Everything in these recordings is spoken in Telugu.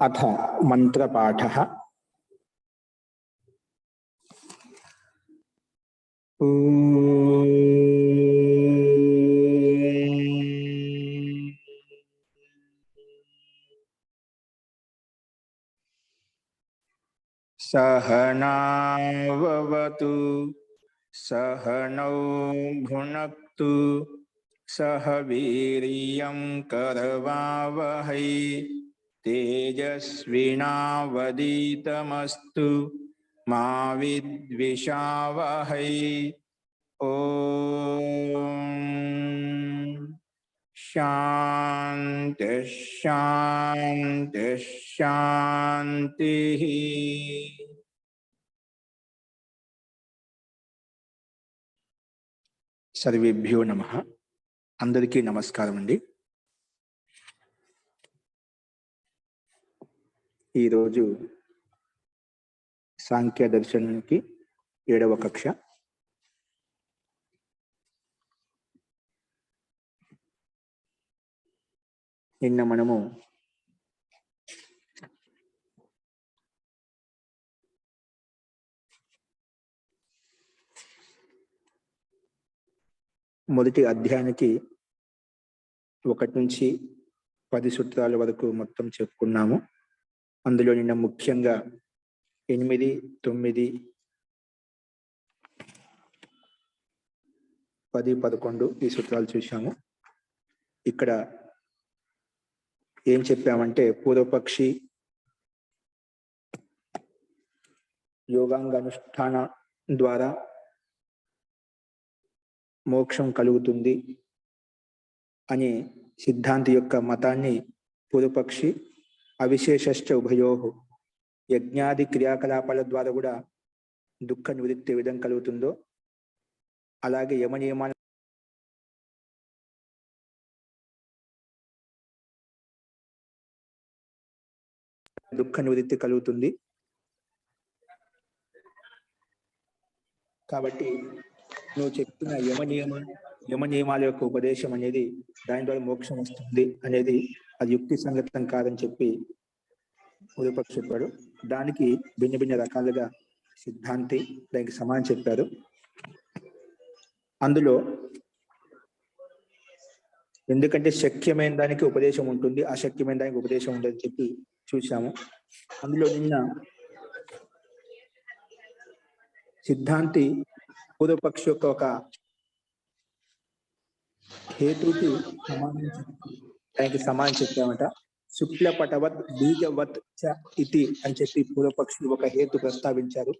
अथ मंत्रपाठः। सहनाववतु सहनौ भुनक्तु सह वीर्यं करवावहै तेजस्विनावधीतमस्तु मा विद्विषावहै। ओम शांति शांति शांति। सर्वेभ्यो नमः। अंदरिकी नमस्कारम अंडी। ఈ రోజు సాంఖ్య దర్శనానికి 7వ కక్ష. నిన్న మనము మొదటి అధ్యాయానికి 1 నుంచి 10 సూత్రాల వరకు మొత్తం చెప్పుకున్నాము. అందులో నిన్న ముఖ్యంగా 8, 9, 10, 11 ఈ సూత్రాలు చూశాము. ఇక్కడ ఏం చెప్పామంటే పూర్వపక్షి యోగాంగ అనుష్ఠాన ద్వారా మోక్షం కలుగుతుంది అనే సిద్ధాంతి యొక్క మతాన్ని పూర్వపక్షి అవిశేషశ్చ ఉభయోః యజ్ఞాది క్రియాకలాపాల ద్వారా కూడా దుఃఖ నివృత్తి ఏ విధంగా కలుగుతుందో అలాగే యమ నియమాల దుఃఖ నివృత్తి కలుగుతుంది. కాబట్టి నువ్వు చెప్తున్న యమ నియమాల యొక్క ఉపదేశం అనేది దాని ద్వారా మోక్షం వస్తుంది అనేది అది యుక్తి సంగతం కాదని చెప్పి పూర్వపక్షి చెప్పాడు. దానికి భిన్న భిన్న రకాలుగా సిద్ధాంతి దానికి సమానం చెప్పారు. అందులో ఎందుకంటే శక్యమైన దానికి ఉపదేశం ఉంటుంది, అశక్యమైన దానికి ఉపదేశం ఉండదని చెప్పి చూసాము. అందులో నిన్న సిద్ధాంతి పూర్వపక్షి యొక్క ఒక హేతుకి దానికి సమానం చెప్పామట. శుక్లపటవత్ బీజవత్ చ ఇతి అని చెప్పి పూర్వపక్షి ఒక హేతు ప్రస్తావించారు.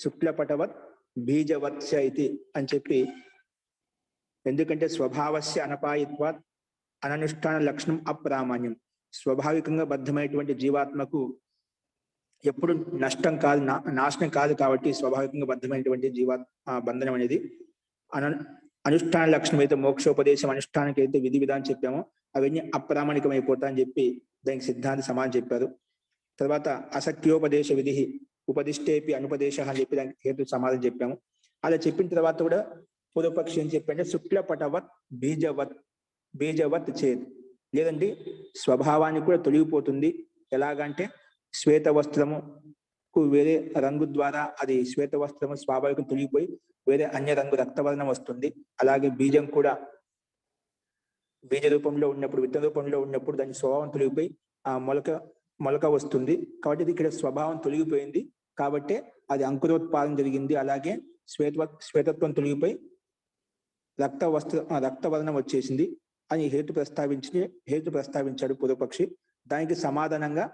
శుక్లపటవత్ బీజవత్ చ ఇతి అని చెప్పి, ఎందుకంటే స్వభావస్య అనపాయిత్వాత్ అననుష్ఠాన లక్షణం అప్రామాణ్యం. స్వాభావికంగా బద్ధమైనటువంటి జీవాత్మకు ఎప్పుడు నష్టం కాదు, నాశనం కాదు. కాబట్టి స్వాభావికంగా బద్ధమైనటువంటి బంధనం అనేది అనుష్ఠాన లక్షణం అయితే మోక్షోపదేశం అనుష్ఠానానికి అయితే విధి విధానం చెప్పామో అవన్నీ అప్రామాణికం అయిపోతాయని చెప్పి దానికి సిద్ధాంతి సమానం చెప్పారు. తర్వాత అసఖ్యోపదేశ విధి ఉపదిష్టేపి అనుపదేశ అని చెప్పి దానికి హేతు సమాధానం చెప్పాము. అలా చెప్పిన తర్వాత కూడా పూర్వపక్షి ఏం చెప్పంటే శుక్లపటవత్ బీజవత్ చేత్, లేదండి స్వభావానికి కూడా తొలగిపోతుంది. ఎలాగంటే శ్వేత వస్త్రముకు వేరే రంగు ద్వారా అది శ్వేత వస్త్రము స్వాభావికం తొలగిపోయి వేరే అన్య రంగు రక్తవర్ణం వస్తుంది. అలాగే బీజం కూడా బీజ రూపంలో ఉన్నప్పుడు, విత్తన రూపంలో ఉన్నప్పుడు దాని స్వభావం తొలగిపోయి ఆ మొలక వస్తుంది. కాబట్టి ఇది ఇక్కడ స్వభావం తొలగిపోయింది కాబట్టి అది అంకురోత్పాదన జరిగింది. అలాగే శ్వేతత్వం తొలగిపోయి రక్తవర్ణం వచ్చేసింది అని హేతు ప్రస్తావించాడు పూర్వపక్షి. దానికి సమాధానంగా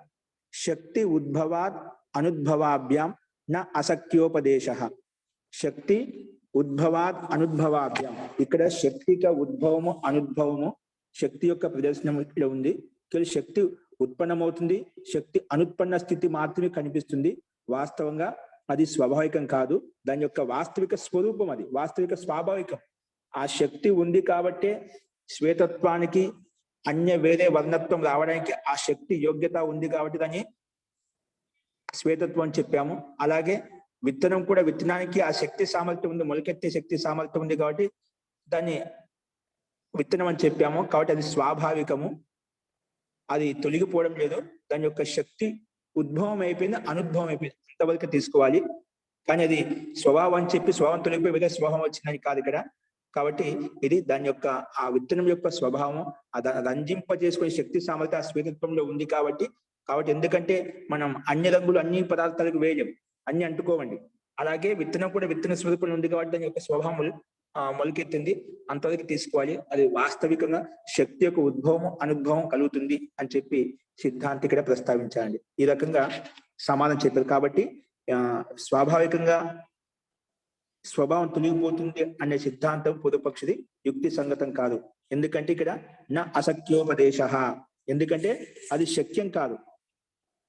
శక్తి ఉద్భవాత్ అనుద్భవాభ్యాం న అసఖ్యోపదేశ. శక్తి ఉద్భవాత్ అనుద్భవాభ్యాం, ఇక్కడ శక్తిక ఉద్భవము అనుద్భవము శక్తి యొక్క ప్రదర్శనం ఇక్కడ ఉంది. శక్తి ఉత్పన్నమవుతుంది, శక్తి అనుత్పన్న స్థితి మాత్రమే కనిపిస్తుంది. వాస్తవంగా అది స్వాభావికం కాదు, దాని యొక్క వాస్తవిక స్వరూపం, అది వాస్తవిక స్వాభావికం. ఆ శక్తి ఉంది కాబట్టే శ్వేతత్వానికి అన్య వేరే వర్ణత్వం రావడానికి ఆ శక్తి యోగ్యత ఉంది కాబట్టి దాన్ని శ్వేతత్వం అని చెప్పాము. అలాగే విత్తనం కూడా, విత్తనానికి ఆ శక్తి సామర్థ్యం ఉంది, మొలకెత్తే శక్తి సామర్థ్యం ఉంది కాబట్టి దాన్ని విత్తనం అని చెప్పాము. కాబట్టి అది స్వాభావికము. అది తొలగిపోవడం లేదు, దాని యొక్క శక్తి ఉద్భవం అయిపోయింది, అనుద్భవం అయిపోయింది, అంతవరకు తీసుకోవాలి. కానీ అది స్వభావం అని చెప్పి స్వభావం తొలగిపోయి వేరే స్వభావం వచ్చిందని కాదు ఇక్కడ. కాబట్టి ఇది దాని యొక్క ఆ విత్తనం యొక్క స్వభావం, అది రంజింపజేసుకునే శక్తి సామర్థ్యం ఆ స్వీకృతంలో ఉంది. కాబట్టి ఎందుకంటే మనం అన్ని రంగులు అన్ని పదార్థాలకు వేయలేం, అన్ని అంటుకోవండి. అలాగే విత్తనం కూడా విత్తన స్వరూపంలో ఉంది కాబట్టి దాని యొక్క స్వభావం మొలకెత్తింది, అంతవరకు తీసుకోవాలి. అది వాస్తవికంగా శక్తి యొక్క ఉద్భవం అనుద్భవం కలుగుతుంది అని చెప్పి సిద్ధాంతి ఇక్కడ ప్రస్తావించాలండి. ఈ రకంగా సమాధానం చెప్పారు. కాబట్టి స్వాభావికంగా స్వభావం తొలగిపోతుంది అనే సిద్ధాంతం పూర్వపక్షిది, యుక్తి సంగతం కాదు. ఎందుకంటే ఇక్కడ నా అసఖ్యోపదేశ, ఎందుకంటే అది శక్యం కాదు.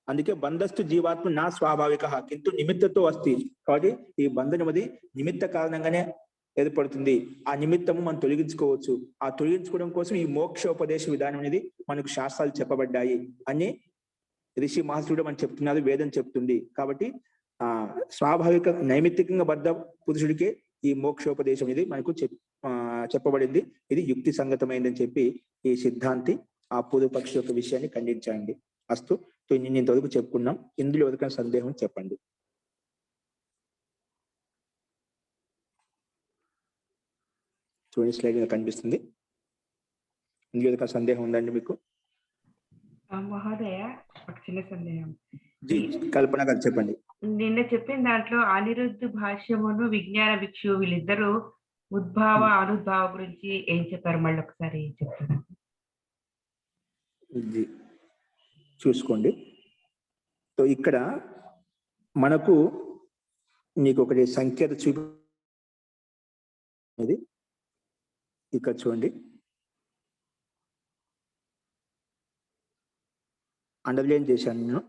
అందుకే బంధస్తు జీవాత్మ నా స్వాభావిక కింటూ నిమిత్తతో అస్తి. కాబట్టి ఈ బంధనం అది నిమిత్త కారణంగానే ఏర్పడుతుంది. ఆ నిమిత్తము మనం తొలగించుకోవచ్చు. ఆ తొలగించుకోవడం కోసం ఈ మోక్షోపదేశ విధానం అనేది మనకు శాస్త్రాలు చెప్పబడ్డాయి అని ఋషి మహర్షుడు మనం చెప్తున్నారు, వేదం చెప్తుంది. కాబట్టి స్వాభావిక నైమిత్తికంగా బద్ధ పురుషుడికే ఈ మోక్షోపదేశం అనేది మనకు చెప్పబడింది. ఇది యుక్తి సంగతమైందని చెప్పి ఈ సిద్ధాంతి ఆ పూర్వపక్షి యొక్క విషయాన్ని ఖండించండి. అస్తు, ఇంతవరకు చెప్పుకున్నాం. ఇందులో ఎవరికైనా సందేహం చెప్పండి. చూడండి, స్లైడ్ కనిపిస్తుంది. ఇందులో ఎవరికైనా సందేహం ఉందండి మీకు? మహోదయ, ఒక చిన్న సందేహం. కల్పన గారు చెప్పండి. నిన్న చెప్పిన దాంట్లో అనిరుద్ధ భాష్యమును విజ్ఞాన భిక్షు వీళ్ళిద్దరూ ఉద్భావ అనుద్భావ గురించి ఏం చెప్పారు? మళ్ళీ ఒకసారి చెప్తున్నారు. చూసుకోండి. సో ఇక్కడ మనకు నీకు ఒకటి సంఖ్యత చూపి ఇక్కడ చూడండి, అండర్లైన్ చేశాను నేను.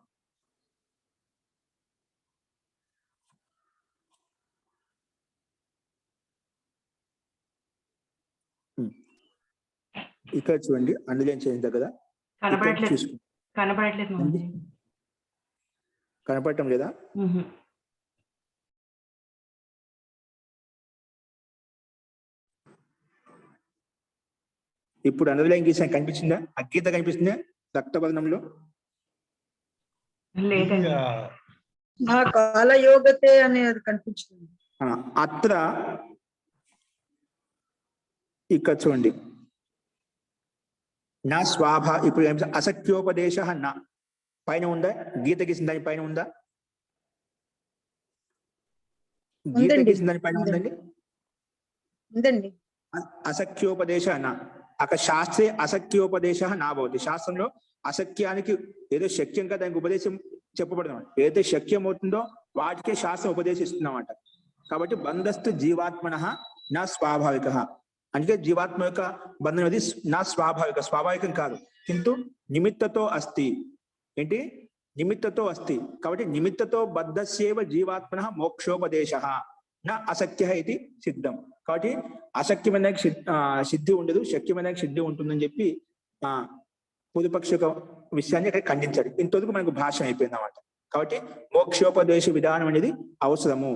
ఇక్కడ చూడండి, అండర్లైన్ చేసిన కదా, కనపడటం లేదా? ఇప్పుడు అండర్లైన్ గీసిన కనిపించిందా? అగీత కనిపిస్తుందా రక్తవర్ణంలో? కాలయోగతే అనేది కనిపించింది. అత్ర ఇక్కడ చూడండి, నా ఇప్పుడు అసఖ్యోపదేశ నా పైన ఉందా? గీత గీసిన దాని పైన ఉందా? గీత గీసిన దాని పైన ఉందండి. అసఖ్యోపదేశ నా అక్కడ శాస్త్రే అసఖ్యోపదేశ నా భవతి. శాస్త్రంలో అసఖ్యానికి ఏదో శక్యంగా దానికి ఉపదేశం చెప్పబడదు. ఏదైతే శక్యం అవుతుందో వాటికే శాస్త్రం ఉపదేశిస్తున్నమాట. కాబట్టి బంధస్తు జీవాత్మన నా స్వాభావిక, అంటే జీవాత్మ యొక్క బంధం అది నా స్వాభావికం కాదు, కింటూ నిమిత్తతో అస్తి. ఏంటి? నిమిత్తతో అస్తి. కాబట్టి నిమిత్తతో బద్ధస్యేవ జీవాత్మన మోక్షోపదేశ నా అసఖ్య ఇది సిద్ధం. కాబట్టి అసఖ్యమైన సిద్ధి ఉండదు, శక్యమైన సిద్ధి ఉంటుందని చెప్పి పూర్వపక్ష యొక్క విషయాన్ని అక్కడ ఖండించాడు. ఇంతవరకు మనకు భాష అయిపోయింది అన్నమాట. కాబట్టి మోక్షోపదేశ విధానం అనేది అవసరము.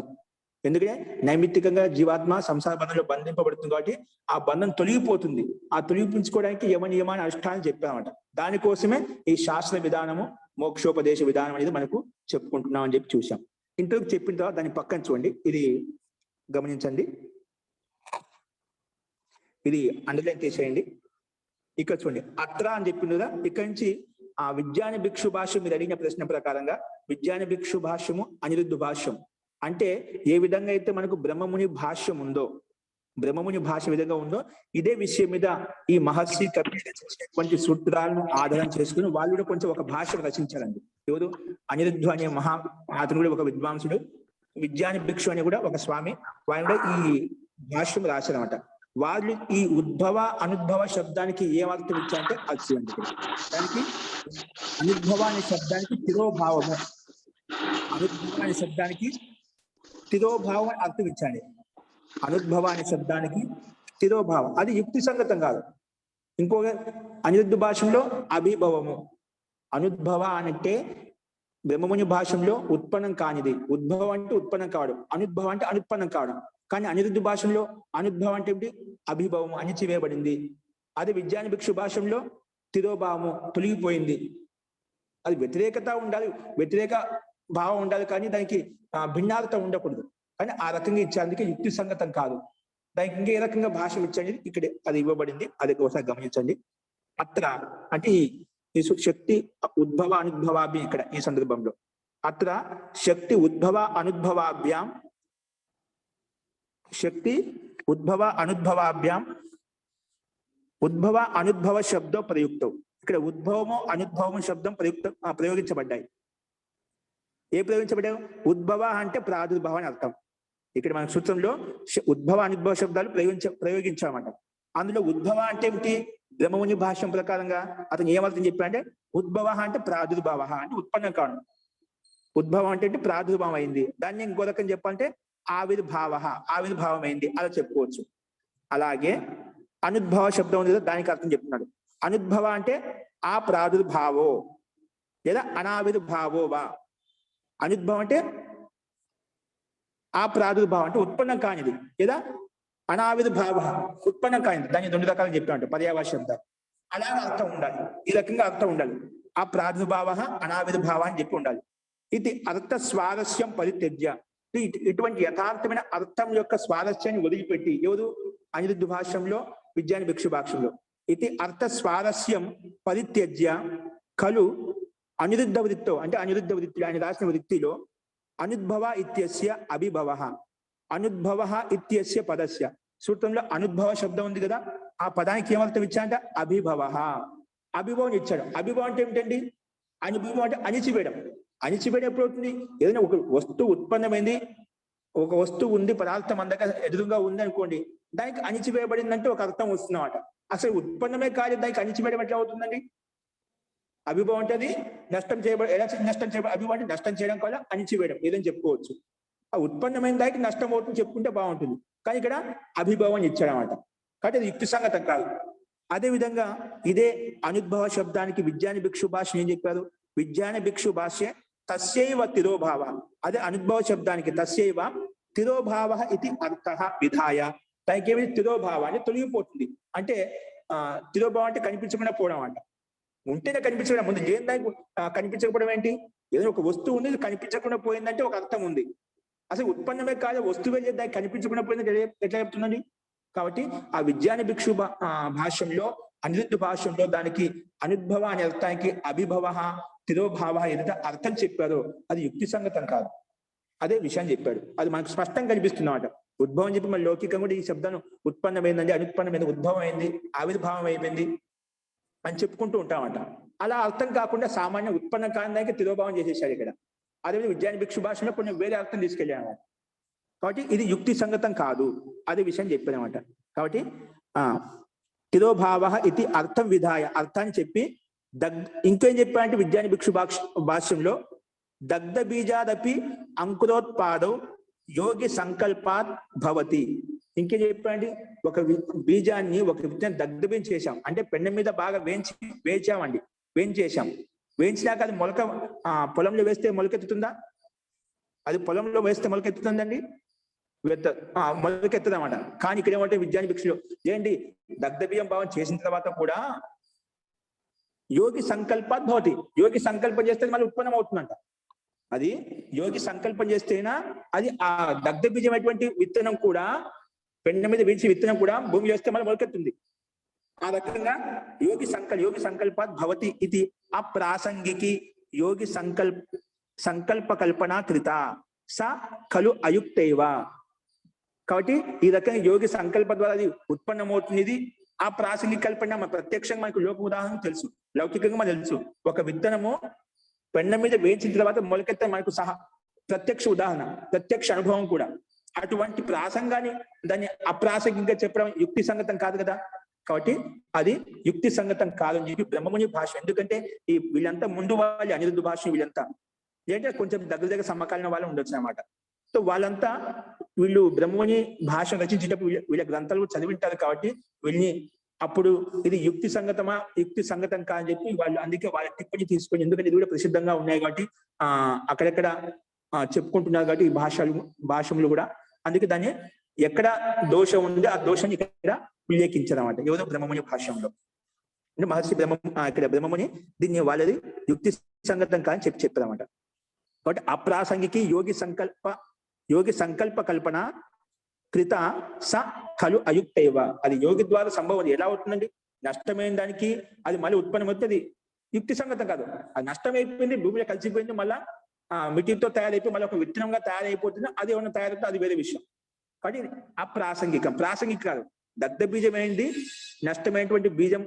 ఎందుకంటే నైమిత్తికంగా జీవాత్మ సంసార బంధంలో బంధింపబడుతుంది కాబట్టి ఆ బంధం తొలగిపోతుంది. ఆ తొలగించుకోవడానికి యమ నియమాన్ని అనుష్ఠానం చెప్పామన్నమాట. దానికోసమే ఈ శాస్త్ర విధానము మోక్షోపదేశ విధానం అనేది మనకు చెప్పుకుంటున్నాం అని చెప్పి చూసాం. ఇంతవరకు చెప్పిన తర్వాత దాని పక్కన చూడండి, ఇది గమనించండి, ఇది అండర్లైన్ చేసేయండి. ఇక్కడ చూడండి, అత్ర అని చెప్పింది కదా, ఇక్కడి నుంచి ఆ విజ్ఞాన భిక్షు భాష్యం మీరు అడిగిన ప్రశ్న ప్రకారంగా విజ్ఞాన భిక్షు భాష్యము అనిరుద్ధ భాష్యం. అంటే ఏ విధంగా అయితే మనకు బ్రహ్మముని భాష్యం ఉందో, బ్రహ్మముని భాష విధంగా ఉందో, ఇదే విషయం మీద ఈ మహర్షి కవి రచించినటువంటి సూత్రాలను ఆధారం చేసుకుని వాళ్ళు కూడా కొంచెం ఒక భాష రచించారండి. ఎవరు? అనిరుద్ధ అనే అతను కూడా ఒక విద్వాంసుడు, విజ్ఞాన భిక్షు అని కూడా ఒక స్వామి, వాళ్ళు కూడా ఈ భాష్యం రాశారన్నమాట. వాళ్ళు ఈ ఉద్భవ అనుద్భవ శబ్దానికి ఏం అర్థం ఇచ్చారంటే అది దానికి అనుద్భవ అనే శబ్దానికి తిరోభావము, అనుద్భవ అనే శబ్దానికి తిరోభావం అర్థం ఇచ్చాడు. అనుద్భవ అనే శబ్దానికి తిరోభావం, అది యుక్తి సంగతం కాదు. ఇంకొక అనిరుద్ధ భాషలో అభిభవము, అనుద్భవ అంటే బ్రహ్మముని భాషలో ఉత్పన్నం కానిది, ఉద్భవం అంటే ఉత్పన్నం కావడం, అనుద్భవం అంటే అనుత్పన్నం కావడం. కానీ అనిరుద్ధ భాషలో అనుద్భవం అంటే ఏమిటి? అభిభవం అణిచివేయబడింది. అదే విజ్ఞాన భిక్షు భాషలో తిరోభావము తొలగిపోయింది. అది వ్యతిరేకత ఉండాలి, వ్యతిరేక భావం ఉండాలి, కానీ దానికి భిన్నార్థం ఉండకూడదు. కానీ ఆ రకంగా ఇచ్చేందుకే యుక్తి సంగతం కాదు. దానికి ఇంకే రకంగా భాష ఇచ్చండి, ఇక్కడ అది ఇవ్వబడింది, అది ఒకసారి గమనించండి. అత్ర అంటే ఈ శక్తి ఉద్భవ అనుద్భవాభ్యం, ఇక్కడ ఈ సందర్భంలో అత్ర శక్తి ఉద్భవ అనుద్భవాభ్యాం, శక్తి ఉద్భవ అనుద్భవాభ్యాం ఉద్భవ అనుద్భవ శబ్దం ప్రయుక్తం. ఇక్కడ ఉద్భవము అనుద్భవము శబ్దం ప్రయోగించబడ్డాయి. ఏ ప్రయోగించబడ్డాయి? ఉద్భవ అంటే ప్రాదుర్భావం అని అర్థం. ఇక్కడ మన సూత్రంలో ఉద్భవ అనుద్భవ శబ్దాలు ప్రయోగించామట. అందులో ఉద్భవ అంటే ఏమిటి? బ్రహ్మముని భాష్యం ప్రకారంగా అతను ఏమర్థం చెప్పాడంటే ఉద్భవ అంటే ప్రాదుర్భావ అంటే ఉత్పన్నం కావడం. ఉద్భవం అంటే ప్రాదుర్భావం అయింది. దాన్ని ఇంకో రకం చెప్పాలంటే ఆవిర్భావం అయింది, అలా చెప్పుకోవచ్చు. అలాగే అనుద్భవ శబ్దం ఉంది, దానికి అర్థం చెప్తున్నాడు. అనుద్భవ అంటే ఆ ప్రాదుర్భావో లేదా అనావిర్భావో వా. అనుద్భవం అంటే ఆ ప్రాదుర్భావం అంటే ఉత్పన్నం కానిది, లేదా అనావిర్భావ ఉత్పన్నం కానిది. దాన్ని రెండు రకాలు చెప్పామంటే పర్యావరణ శబ్దాలు. అలాగే అర్థం ఉండాలి, ఈ రకంగా అర్థం ఉండాలి. ఆ ప్రాదుర్భావ అనావిర్భావ అని చెప్పి ఉండాలి. ఇది అర్థ స్వారస్యం పరిత్యజ్య, ఇటువంటి యథార్థమైన అర్థం యొక్క స్వారస్యాన్ని వదిలిపెట్టి, ఎవరు? అనిరుద్ధ భాష్యంలో, విజ్ఞాన భిక్షు భాష్యంలో ఇది అర్థ స్వారస్యం పరిత్యజ్య ఖలు అనిరుద్ధ వృత్తో, అంటే అనిరుద్ధ వృత్తి ఆయన రాసిన వృత్తిలో అనుద్భవ ఇత్యస్య అభిభవ, అనుద్భవ ఇత్యస్య పదస్య. సూత్రంలో అనుద్భవ శబ్దం ఉంది కదా, ఆ పదానికి ఏమర్థం ఇచ్చాడంటే అభిభవ, అభిభవం ఇచ్చాడు. అభిభవం అంటే ఏమిటండి? అనుభవం అంటే అణిచివేయడం. అణిచివేయడం ఎప్పుడు అవుతుంది? ఏదైనా ఒక వస్తువు ఉత్పన్నమైంది, ఒక వస్తువు ఉంది, పదార్థం అందక ఎదురుగా ఉంది అనుకోండి, దానికి అణిచివేయబడిందంటే ఒక అర్థం వస్తున్నమాట. అసలు ఉత్పన్నమే కాదు, దానికి అణిచివేయడం ఎట్లా అవుతుందండి? అభిభవం అంటే అది నష్టం చేయబడి, ఎలా నష్టం చేయబడి? అభిభవం అంటే నష్టం చేయడం వల్ల అణిచివేయడం ఏదని చెప్పుకోవచ్చు. ఆ ఉత్పన్నమైన దానికి నష్టం అవుతుంది చెప్పుకుంటే బాగుంటుంది, కానీ ఇక్కడ అభిభవం ఇచ్చాడనమాట. కాబట్టి అది యుక్తి సంగతం కాదు. అదే విధంగా ఇదే అనుద్భవ శబ్దానికి విజ్ఞాన భిక్షు భాష్యం ఏం చెప్పారు? విజ్ఞాన భిక్షు భాష్య తస్యైవ తిరోభావ, అదే అనుద్భవ శబ్దానికి తస్యైవ తిరోభావ ఇది అర్థ విధాయ. దానికి ఏమైంది? తిరోభావ అంటే తొలగిపోతుంది. అంటే తిరోభావం అంటే కనిపించకుండా పోవడం అంట. ఉంటేనే కనిపించడం, ముందు ఏం దానికి కనిపించకపోవడం ఏంటి? ఏదైనా ఒక వస్తువు ఉంది, కనిపించకుండా పోయిందంటే ఒక అర్థం ఉంది. అసలు ఉత్పన్నమే కాదు, వస్తువే లేదు, దానికి కనిపించకుండా పోయిందంటే ఎట్లా చెప్తుందండి? కాబట్టి ఆ విజ్ఞాన భిక్షు భాష్యంలో, అనిరుద్ధ భాష్యంలో దానికి అనుద్భవ అనే అర్థానికి అభిభవ తిరోభావ ఏదైతే అర్థం చెప్పారో అది యుక్తి సంగతం కాదు. అదే విషయాన్ని చెప్పాడు, అది మనకు స్పష్టంగా కనిపిస్తున్నమాట. ఉద్భవం చెప్పి మన లౌకికంగా కూడా ఈ శబ్దం ఉత్పన్నమైందండి, అనుత్పన్నమైంది, ఉద్భవం అయింది, ఆవిర్భావం అయిపోయింది అని చెప్పుకుంటూ ఉంటామంట. అలా అర్థం కాకుండా సామాన్య ఉత్పన్నం కాని దానికి తిరోభావం చేసేసాడు ఇక్కడ. అదేవిధంగా విజ్ఞాన భిక్షు భాషలో కొన్ని వేరే అర్థం తీసుకెళ్ళాడు. కాబట్టి ఇది యుక్తి సంగతం కాదు, అదే విషయం చెప్పానమాట. కాబట్టి తిరోభావ ఇది అర్థం విధాయ, అర్థాన్ని చెప్పి ఇంకేం చెప్పాడంటే విజ్ఞాన భిక్షు భాష్యంలో దగ్ధ బీజాదపి అంకురోత్పాదౌ యోగి సంకల్పాత్ భవతి. ఇంకేం చెప్పండి? ఒక బీజాన్ని, ఒక విత్తనాన్ని దగ్ధం చేశాం అంటే పెండ మీద బాగా వేయించామండి, వేయించేసాం. వేయించినాక అది మొలక పొలంలో వేస్తే మొలకెత్తుతుందా? అది పొలంలో వేస్తే మొలకెత్తుతుందండి? మొలకెత్తదన్నమాట. కానీ ఇక్కడ ఏమంటే విజ్ఞాన భిక్షులు ఏంటి, దగ్ధ బియ్యం భావం చేసిన తర్వాత కూడా యోగి సంకల్పాత్ భవతి, యోగి సంకల్పం చేస్తే మళ్ళీ ఉత్పన్నం అవుతుందంట. అది యోగి సంకల్పం చేస్తేనా అది ఆ దగ్ధ బీజం అటువంటి విత్తనం కూడా, పెండ మీద వేసి విత్తనం కూడా భూమి వేస్తే మళ్ళీ మొలకెత్తుంది. ఆ రకంగా యోగి సంకల్పాత్ భవతి ఇది అప్రాసంగికి యోగి సంకల్ప కల్పన కృత స ఖలు అయుక్తైవ. కాబట్టి ఈ రకంగా యోగి సంకల్ప ద్వారా అది ఉత్పన్నమవుతుంది. ఇది ఆ ప్రాసంగిక కల్పన మన ప్రత్యక్షంగా మనకు లోక ఉదాహరణ తెలుసు, లౌకికంగా మనకు తెలుసు. ఒక విత్తనము పెండ మీద వేయించిన తర్వాత మొలకెత్త మనకు ప్రత్యక్ష ఉదాహరణ, ప్రత్యక్ష అనుభవం కూడా. అటువంటి ప్రాసంగాన్ని దాన్ని అప్రాసంగికంగా చెప్పడం యుక్తి సంగతం కాదు కదా. కాబట్టి అది యుక్తి సంగతం కాదని చెప్పి బ్రహ్మముని భాష. ఎందుకంటే ఈ వీళ్ళంతా ముందు వాళ్ళు అనిరుద్ధ భాష, వీళ్ళంతా ఏంటంటే కొంచెం దగ్గర సమకాలీన వాళ్ళు ఉండొచ్చు అన్నమాట. సో వాళ్ళంతా వీళ్ళు బ్రహ్మముని భాష రచించేటప్పుడు వీళ్ళ గ్రంథాలు చదివింటారు. కాబట్టి వీళ్ళని అప్పుడు ఇది యుక్తి సంగతం కాదని చెప్పి వాళ్ళు, అందుకే వాళ్ళ టిప్పణి తీసుకొని, ఎందుకంటే ఇది కూడా ప్రసిద్ధంగా ఉన్నాయి కాబట్టి అక్కడెక్కడ చెప్పుకుంటున్నారు కాబట్టి ఈ భాషలు కూడా, అందుకే దాన్ని ఎక్కడ దోషం ఉంది ఆ దోషాన్ని ఇక్కడ ఉల్లేఖించారన్నమాట ఎవరో బ్రహ్మముని భాష్యంలో. అంటే మహర్షి ఇక్కడ బ్రహ్మముని దీన్ని వాళ్ళది యుక్తి సంగతం కాదని చెప్పారన్నమాట. కాబట్టి అప్రాసంగికి యోగి సంకల్ప కల్పన కృత స ఖలు అయుక్తైవ. అది యోగి ద్వారా సంభవం. ఎలా అవుతుందండి? నష్టమైన దానికి అది మళ్ళీ ఉత్పన్నమవుతుంది, యుక్తి సంగతం కాదు. అది నష్టమైపోయింది, భూమిలో కలిసిపోయింది, మళ్ళా మిట్టితో తయారైపోయి మళ్ళీ ఒక విత్తనంగా తయారైపోతుంది, అది ఏమన్నా తయారైతే అది వేరే విషయం. కాబట్టి అప్రాసంగికం. ప్రాసంగిక కాదు. దగ్ధ బీజమైంది నష్టమైనటువంటి బీజం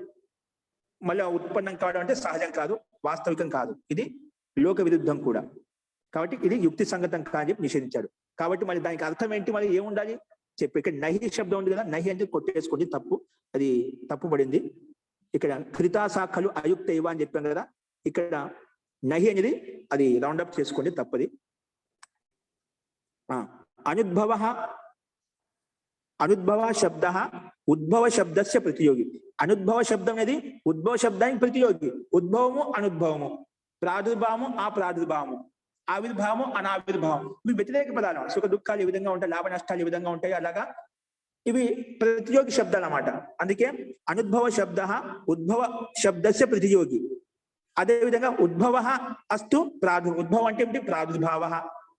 మళ్ళీ ఉత్పన్నం కావడం అంటే సహజం కాదు, వాస్తవికం కాదు. ఇది లోక విరుద్ధం కూడా. కాబట్టి ఇది యుక్తి సంగతం కాని చెప్పి నిషేధించాడు. కాబట్టి మళ్ళీ దానికి అర్థం ఏంటి, మరి ఏముండాలి చెప్పి. ఇక్కడ నహి శబ్దం ఉంది కదా, నహి అంటే కొట్టేసుకోండి, తప్పు, అది తప్పు పడింది. ఇక్కడ కృతాశాఖలు అయుక్త ఇవ అని చెప్పాం కదా, ఇక్కడ నహి అనేది అది రౌండప్ చేసుకోండి, తప్పది. అనుద్భవ శబ్ద ఉద్భవ శబ్దస్య ప్రతియోగి. అనుద్భవ శబ్దం అనేది ఉద్భవ శబ్దానికి ప్రతియోగి. ఉద్భవము అనుద్భవము, ప్రాదుర్భావము అప్రాదుర్భావము, ఆవిర్భావము అనావిర్భావం, ఇవి వ్యతిరేక పదాలు. సుఖ దుఃఖాలు ఏ విధంగా ఉంటాయి, లాభ నష్టాలు ఏ విధంగా ఉంటాయి, అలాగా ఇవి ప్రతియోగి శబ్దాలు అన్నమాట. అందుకే అనుద్భవ శబ్ద ఉద్భవ శబ్దస్య ప్రతియోగి. అదేవిధంగా ఉద్భవ అస్తు ఉద్భవం అంటే ఏంటి? ప్రాదుర్భావ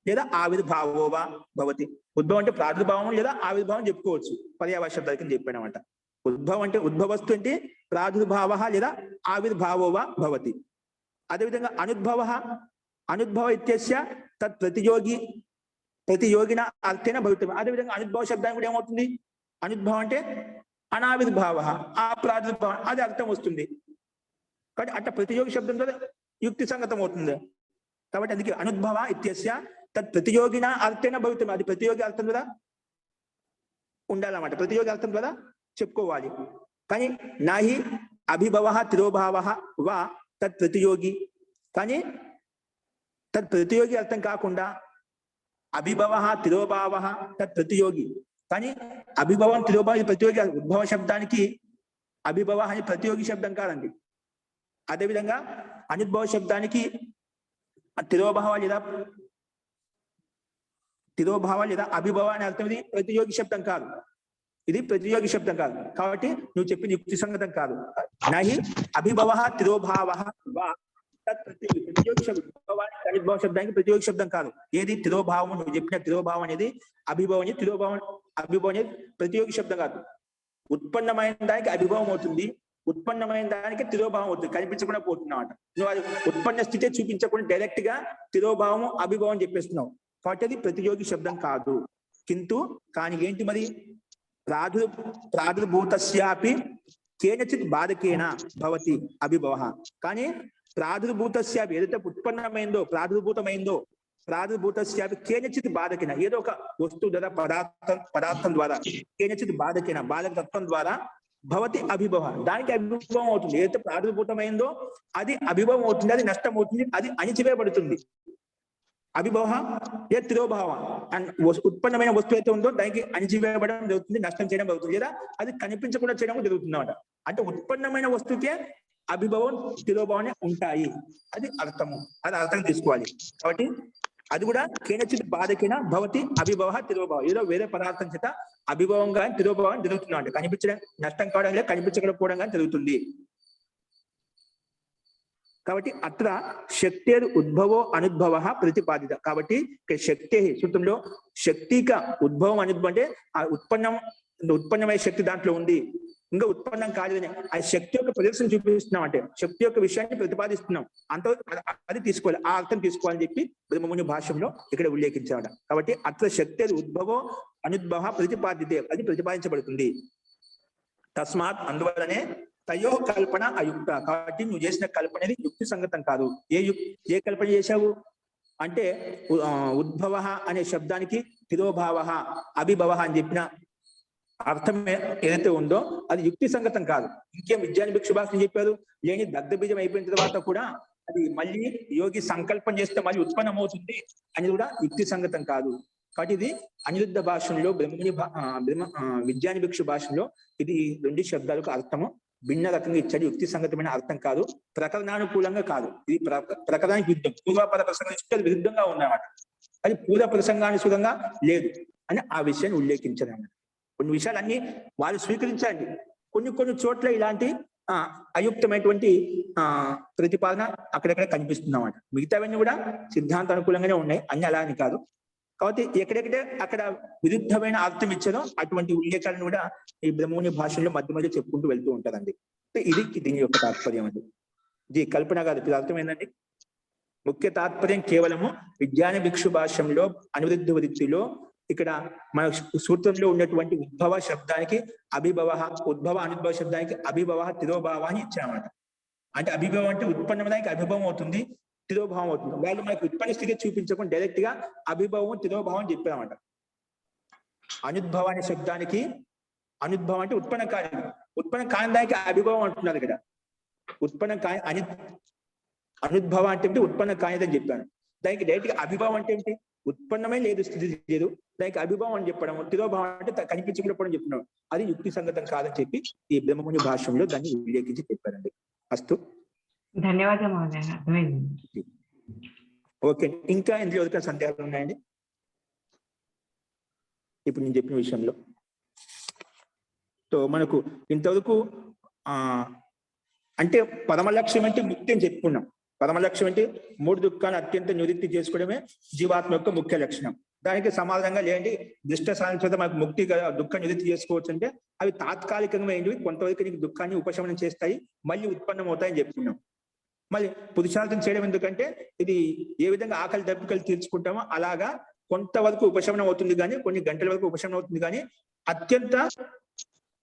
లేదా ఆవిర్భావోవా భవతి. ఉద్భవం అంటే ప్రాదుర్భావం లేదా ఆవిర్భావం చెప్పుకోవచ్చు, పర్యావరణ శబ్దాల కింద చెప్పానమాట. ఉద్భవం అంటే ఉద్భవస్తు అంటే ప్రాదుర్భావ లేదా ఆవిర్భావోవా భవతి. అదేవిధంగా అనుద్భవ ఇత్యస్య తత్ ప్రతియోగిన అర్థేన భవితం. అదేవిధంగా అనుద్భవ శబ్దానికి కూడా ఏమవుతుంది? అనుద్భవం అంటే అనావిర్భావ, ఆ ప్రాదుర్భావం, అది అర్థం వస్తుంది. కాబట్టి అట్లా ప్రతియోగి శబ్దం ద్వారా యుక్తి సంగతం అవుతుంది. కాబట్టి అందుకే అనుద్భవ ఇత్యస్య తత్ ప్రతియోగిన అర్థేన భవితం. అది ప్రతియోగి అర్థం ద్వారా ఉండాలన్నమాట, ప్రతియోగి అర్థం ద్వారా చెప్పుకోవాలి. కానీ నాహి అభిభవ తిరోభావ వా తత్ ప్రతియోగి. కానీ తత్ ప్రతియోగి అర్థం కాకుండా అభిభవ తిరోభావ తత్ ప్రతియోగి. కానీ అభిభవం తిరోభావం ప్రతియోగి. ఉద్భవ శబ్దానికి అభిభవ అని ప్రతియోగి శబ్దం కాదండి. అదేవిధంగా అనుద్భవ శబ్దానికి తిరోభావ లేదా అభిభవ అనే అర్థం ఇది ప్రతియోగి శబ్దం కాదు, ఇది ప్రతియోగి శబ్దం కాదు. కాబట్టి నువ్వు చెప్పిన యుక్తి సంగతం కాదు. నహి అభిభవ తిరోభావ వా ప్రతియోగి శబ్దం. అనుద్భవ శబ్దానికి ప్రతియోగి శబ్దం కాదు. ఏది? తిరోభావం. నువ్వు చెప్పిన తిరోభావం అనేది అభిభవం, అభిభవం అనేది ప్రతియోగి శబ్దం కాదు. ఉత్పన్నమైన దానికి అభిభవం అవుతుంది, ఉత్పన్నమైన దానికి తిరోభావం అవుతుంది, కనిపించకుండా పోతున్నావు అంట. నువ్వు అది ఉత్పన్న స్థితి చూపించకుండా డైరెక్ట్ గా తిరోభావము అభిభవం చెప్పేస్తున్నావు. కాబట్టి అది ప్రతియోగి శబ్దం కాదు. కానీ ఏంటి మరి? ప్రాదుర్భూతస్యాపి కేనచిత్ బాధకేన భవతి అభిభవ. కానీ ప్రాదుర్భూతస్యాపి ఏదైతే ఉత్పన్నమైందో, ప్రాదుర్భూతస్యాపి కేనచిత్ బాధకేన, ఏదో ఒక వస్తువు ద్వారా పదార్థం ద్వారా, కేనచిత్ బాధకేన బాధకత్వం ద్వారా భవతి అభిభవ, దానికి అభిభవం అవుతుంది. ఏదైతే ప్రాదుర్భూతమైందో అది అభిభవం అవుతుంది, అది నష్టం అవుతుంది, అది అణిచివేయబడుతుంది. అభిభవ ఏ తిరోభావ, ఉత్పన్నమైన వస్తువు అయితే ఉందో దానికి అణిచివేయబడడం జరుగుతుంది, నష్టం చేయడం జరుగుతుంది, లేదా అది కనిపించకుండా చేయడం జరుగుతుంది అన్నమాట. అంటే ఉత్పన్నమైన వస్తువుకే అభిభవం తిరోభావం ఉంటాయి, అది అర్థము, అది అర్థం తీసుకోవాలి. కాబట్టి అది కూడా కేనచిత్ బాధకేన భవతి అభిభవ తిరోభావం, ఏదో వేరే పదార్థం చేత అభిభవం కానీ తిరోభావం జరుగుతుంది అంటే కనిపించడం, నష్టం కావడం లేదా కనిపించకపోవడం కానీ జరుగుతుంది. కాబట్టి అత్ర శక్తేర్ ఉద్భవో అనుద్భవ ప్రతిపాదిత. కాబట్టి శక్తి సూత్రంలో శక్తిక ఉద్భవం అనుద్భవం అంటే ఆ ఉత్పన్నమైన శక్తి దాంట్లో ఉంది, ఇంకా ఉత్పన్నం కాలేదని ఆ శక్తి యొక్క ప్రదర్శన చూపిస్తున్నాం, అంటే శక్తి యొక్క విషయాన్ని ప్రతిపాదిస్తున్నాం, అంత అది తీసుకోవాలి, ఆ అర్థం తీసుకోవాలని చెప్పి బ్రహ్మముని భాష్యంలో ఇక్కడ ఉల్లేఖించాడు. కాబట్టి అత్ర శక్తి ఉద్భవో అనుద్భవ ప్రతిపాదితే, అది ప్రతిపాదించబడుతుంది. తస్మాత్ అందువలనే తయో కల్పన అయుక్త. కాబట్టి నువ్వు చేసిన కల్పన అనేది యుక్తి సంగతం కాదు. ఏ కల్పన చేశావు అంటే ఉద్భవ అనే శబ్దానికి తిరోభావ అభిభవ అని చెప్పిన అర్థం ఏదైతే ఉందో అది యుక్తి సంగతం కాదు. ఇంకేం విజ్ఞాని భిక్షుభాషను చెప్పారు, లేని దగ్ధ బీజం అయిపోయిన తర్వాత కూడా అది మళ్ళీ యోగి సంకల్పం చేస్తే మళ్ళీ ఉత్పన్నం అవుతుంది అనేది కూడా యుక్తి సంగతం కాదు. కాబట్టి ఇది అనిరుద్ధ భాషలో విజ్ఞాని భిక్షు భాషలో ఇది రెండు శబ్దాలకు అర్థము భిన్న రకంగా ఇచ్చాడు. యుక్తి సంగతమైన అర్థం కాదు, ప్రకరణానుకూలంగా కాదు. ఇది ప్రకరణానికి విరుద్ధం, పూర్వపద ప్రసంగం అది విరుద్ధంగా ఉందన్నమాట. అది పూర్వ ప్రసంగానుసూలంగా లేదు అని ఆ విషయాన్ని ఉల్లేఖించారు అన్నమాట. కొన్ని విషయాలన్నీ వాళ్ళు స్వీకరించండి, కొన్ని చోట్ల ఇలాంటి అయుక్తమైనటువంటి ప్రతిపాదన అక్కడెక్కడ కనిపిస్తుంది అన్నమాట. మిగతావన్నీ కూడా సిద్ధాంత అనుకూలంగానే ఉన్నాయి, అన్ని అలా అని కాదు. కాబట్టి ఎక్కడెక్కడ అక్కడ విరుద్ధమైన అర్థం ఇచ్చారో అటువంటి ఉల్లేఖాలను కూడా ఈ బ్రహ్మముని భాషల్లో మధ్య మధ్య చెప్పుకుంటూ వెళ్తూ ఉంటదండి. ఇది దీని యొక్క తాత్పర్యం అండి. ఇది కల్పన కాదు, ఇది అర్థం ఏంటండి? ముఖ్య తాత్పర్యం కేవలము విజ్ఞాన భిక్షు భాష్యంలో అనువృద్ధ వృత్తిలో ఇక్కడ మన సూత్రంలో ఉన్నటువంటి ఉద్భవ శబ్దానికి అభిభవ, ఉద్భవ అనుద్భవ శబ్దానికి అభిభవ తిరోభావ అని ఇచ్చామన్నమాట. అంటే అభిభవం అంటే ఉత్పన్నదానికి అభిభవం అవుతుంది, తిరోభావం అవుతుంది. వాళ్ళు మనకు ఉత్పన్న స్థితి చూపించకుండా డైరెక్ట్ గా అభిభవం తిరోభావం చెప్పారన్నమాట. అనుద్భవ అనే శబ్దానికి అనుద్భవం అంటే ఉత్పన్న కాని, ఉత్పన్న కాని దానికి అభిభవం అంటున్నారు ఇక్కడ. ఉత్పన్న కాని అనుద్భవ అంటే ఉత్పన్న కానిదని చెప్పాను. దానికి డైరెక్ట్ గా అభిభావం అంటే ఏంటి? ఉత్పన్నమే లేదు, స్థితి లేదు, దానికి అభిభావం అని చెప్పడం, తిరోభావం అంటే కనిపించకపోవడం చెప్తున్నాం. అది యుక్తి సంగతం కాదని చెప్పి ఈ బ్రహ్మముని భాష్యంలో దాన్ని ఉల్లేఖించి చెప్పారండి. అస్తు, ధన్యవాదాలు మహోదయ, అర్థమైంది. ఓకే, ఇంకా ఇందులో ఎవరికైనా సందేహాలు ఉన్నాయండి ఇప్పుడు నేను చెప్పిన విషయంలో? సో మనకు ఇంతవరకు అంటే పరమ లక్ష్యం అంటే ముక్తి అని చెప్పుకున్నాం. పరమ లక్ష్యం అంటే మూడు దుఃఖాలను అత్యంత నివృత్తి చేసుకోవడమే జీవాత్మ యొక్క ముఖ్య లక్షణం. దానికి సమాధానంగా లేదండి దృష్ట సాధించడం మనకు ముక్తి దుఃఖ నివృత్తి చేసుకోవచ్చు అంటే అవి తాత్కాలికంగా ఏంటివి, కొంతవరకు నీకు దుఃఖాన్ని ఉపశమనం చేస్తాయి, మళ్ళీ ఉత్పన్నం అవుతాయని చెప్పుకున్నాం. మళ్ళీ పురుషార్థం చేయడం ఎందుకంటే ఇది ఏ విధంగా ఆకలి దప్పికలు తీర్చుకుంటామో అలాగా కొంతవరకు ఉపశమనం అవుతుంది, కానీ కొన్ని గంటల వరకు ఉపశమనం అవుతుంది, కానీ అత్యంత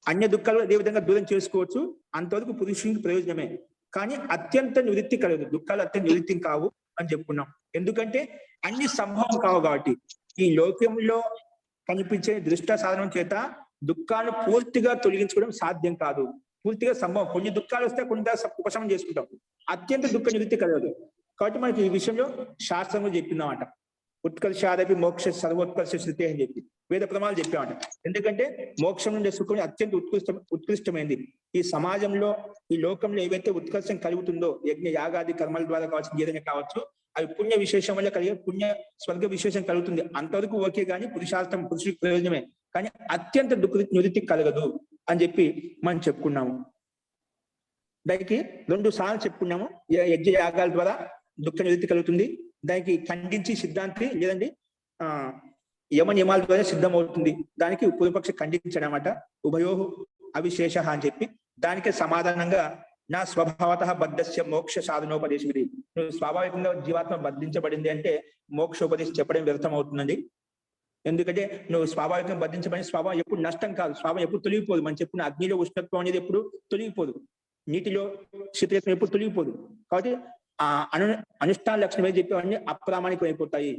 అన్య దుఃఖాలు అదే విధంగా దూరం చేసుకోవచ్చు, అంతవరకు పురుషునికి ప్రయోజనమే. కానీ అత్యంత నివృత్తి కలదు, దుఃఖాలు అత్యంత నివృత్తి కావు అని చెప్పుకున్నాం. ఎందుకంటే అన్ని సంభవం కావు కాబట్టి. ఈ లోకంలో కనిపించే దృష్ట సాధనం చేత దుఃఖాలు పూర్తిగా తొలగించుకోవడం సాధ్యం కాదు, పూర్తిగా సంభవం. కొన్ని దుఃఖాలు వస్తే కొన్ని ఉపశమనం చేసుకుంటాం, అత్యంత దుఃఖ నివృత్తి కలదు. కాబట్టి మనకి ఈ విషయంలో శాస్త్రంలో చెప్పిందన్నమాట. ఉత్కర్షాదపి మోక్ష సర్వోత్కర్ష శృతి అని చెప్పి వేద ప్రమాణాలు చెప్పామంట. ఎందుకంటే మోక్షం నుండి సుఖం అత్యంత ఉత్కృష్టమైంది. ఈ సమాజంలో ఈ లోకంలో ఏవైతే ఉత్కర్షం కలుగుతుందో యజ్ఞ యాగాది కర్మల ద్వారా కావచ్చు, ఏదైనా కావచ్చు, అవి పుణ్య విశేషం వల్ల కలిగే పుణ్య స్వర్గ విశేషం కలుగుతుంది, అంతవరకు ఓకే. కానీ పురుషార్థం పురుషుడికి ప్రయోజనమే, కానీ అత్యంత దుఃఖ నివృత్తి కలగదు అని చెప్పి మనం చెప్పుకున్నాము. దానికి 2 సార్లు చెప్పుకున్నాము. యజ్ఞ యాగాల ద్వారా దుఃఖ నివృత్తి కలుగుతుంది, దానికి ఖండించి సిద్ధాంతి లేదండి యమ నియమాల ద్వారా సిద్ధమవుతుంది, దానికి పూర్వపక్ష ఖండించడమాట. ఉభయో అవిశేష అని చెప్పి దానికి సమాధానంగా నా స్వభావత బద్ధస్య మోక్ష సాధనోపదేశిది, నువ్వు స్వాభావికంగా జీవాత్మ బంధించబడింది అంటే మోక్షోపదేశం చెప్పడం వ్యర్థం అవుతుందండి. ఎందుకంటే నువ్వు స్వాభావికంగా బంధించబడిన స్వభావం ఎప్పుడు నష్టం కాదు, స్వభావం ఎప్పుడు తొలగిపోదు. మనం చెప్పిన అగ్నిలో ఉష్ణత్వం అనేది ఎప్పుడు తొలగిపోదు, నీటిలో శీతలత్వం ఎప్పుడు తొలగిపోదు. కాబట్టి అనుష్ఠాన లక్షణం ఏది చెప్పేవన్నీ అప్రామాణికం అయిపోతాయి.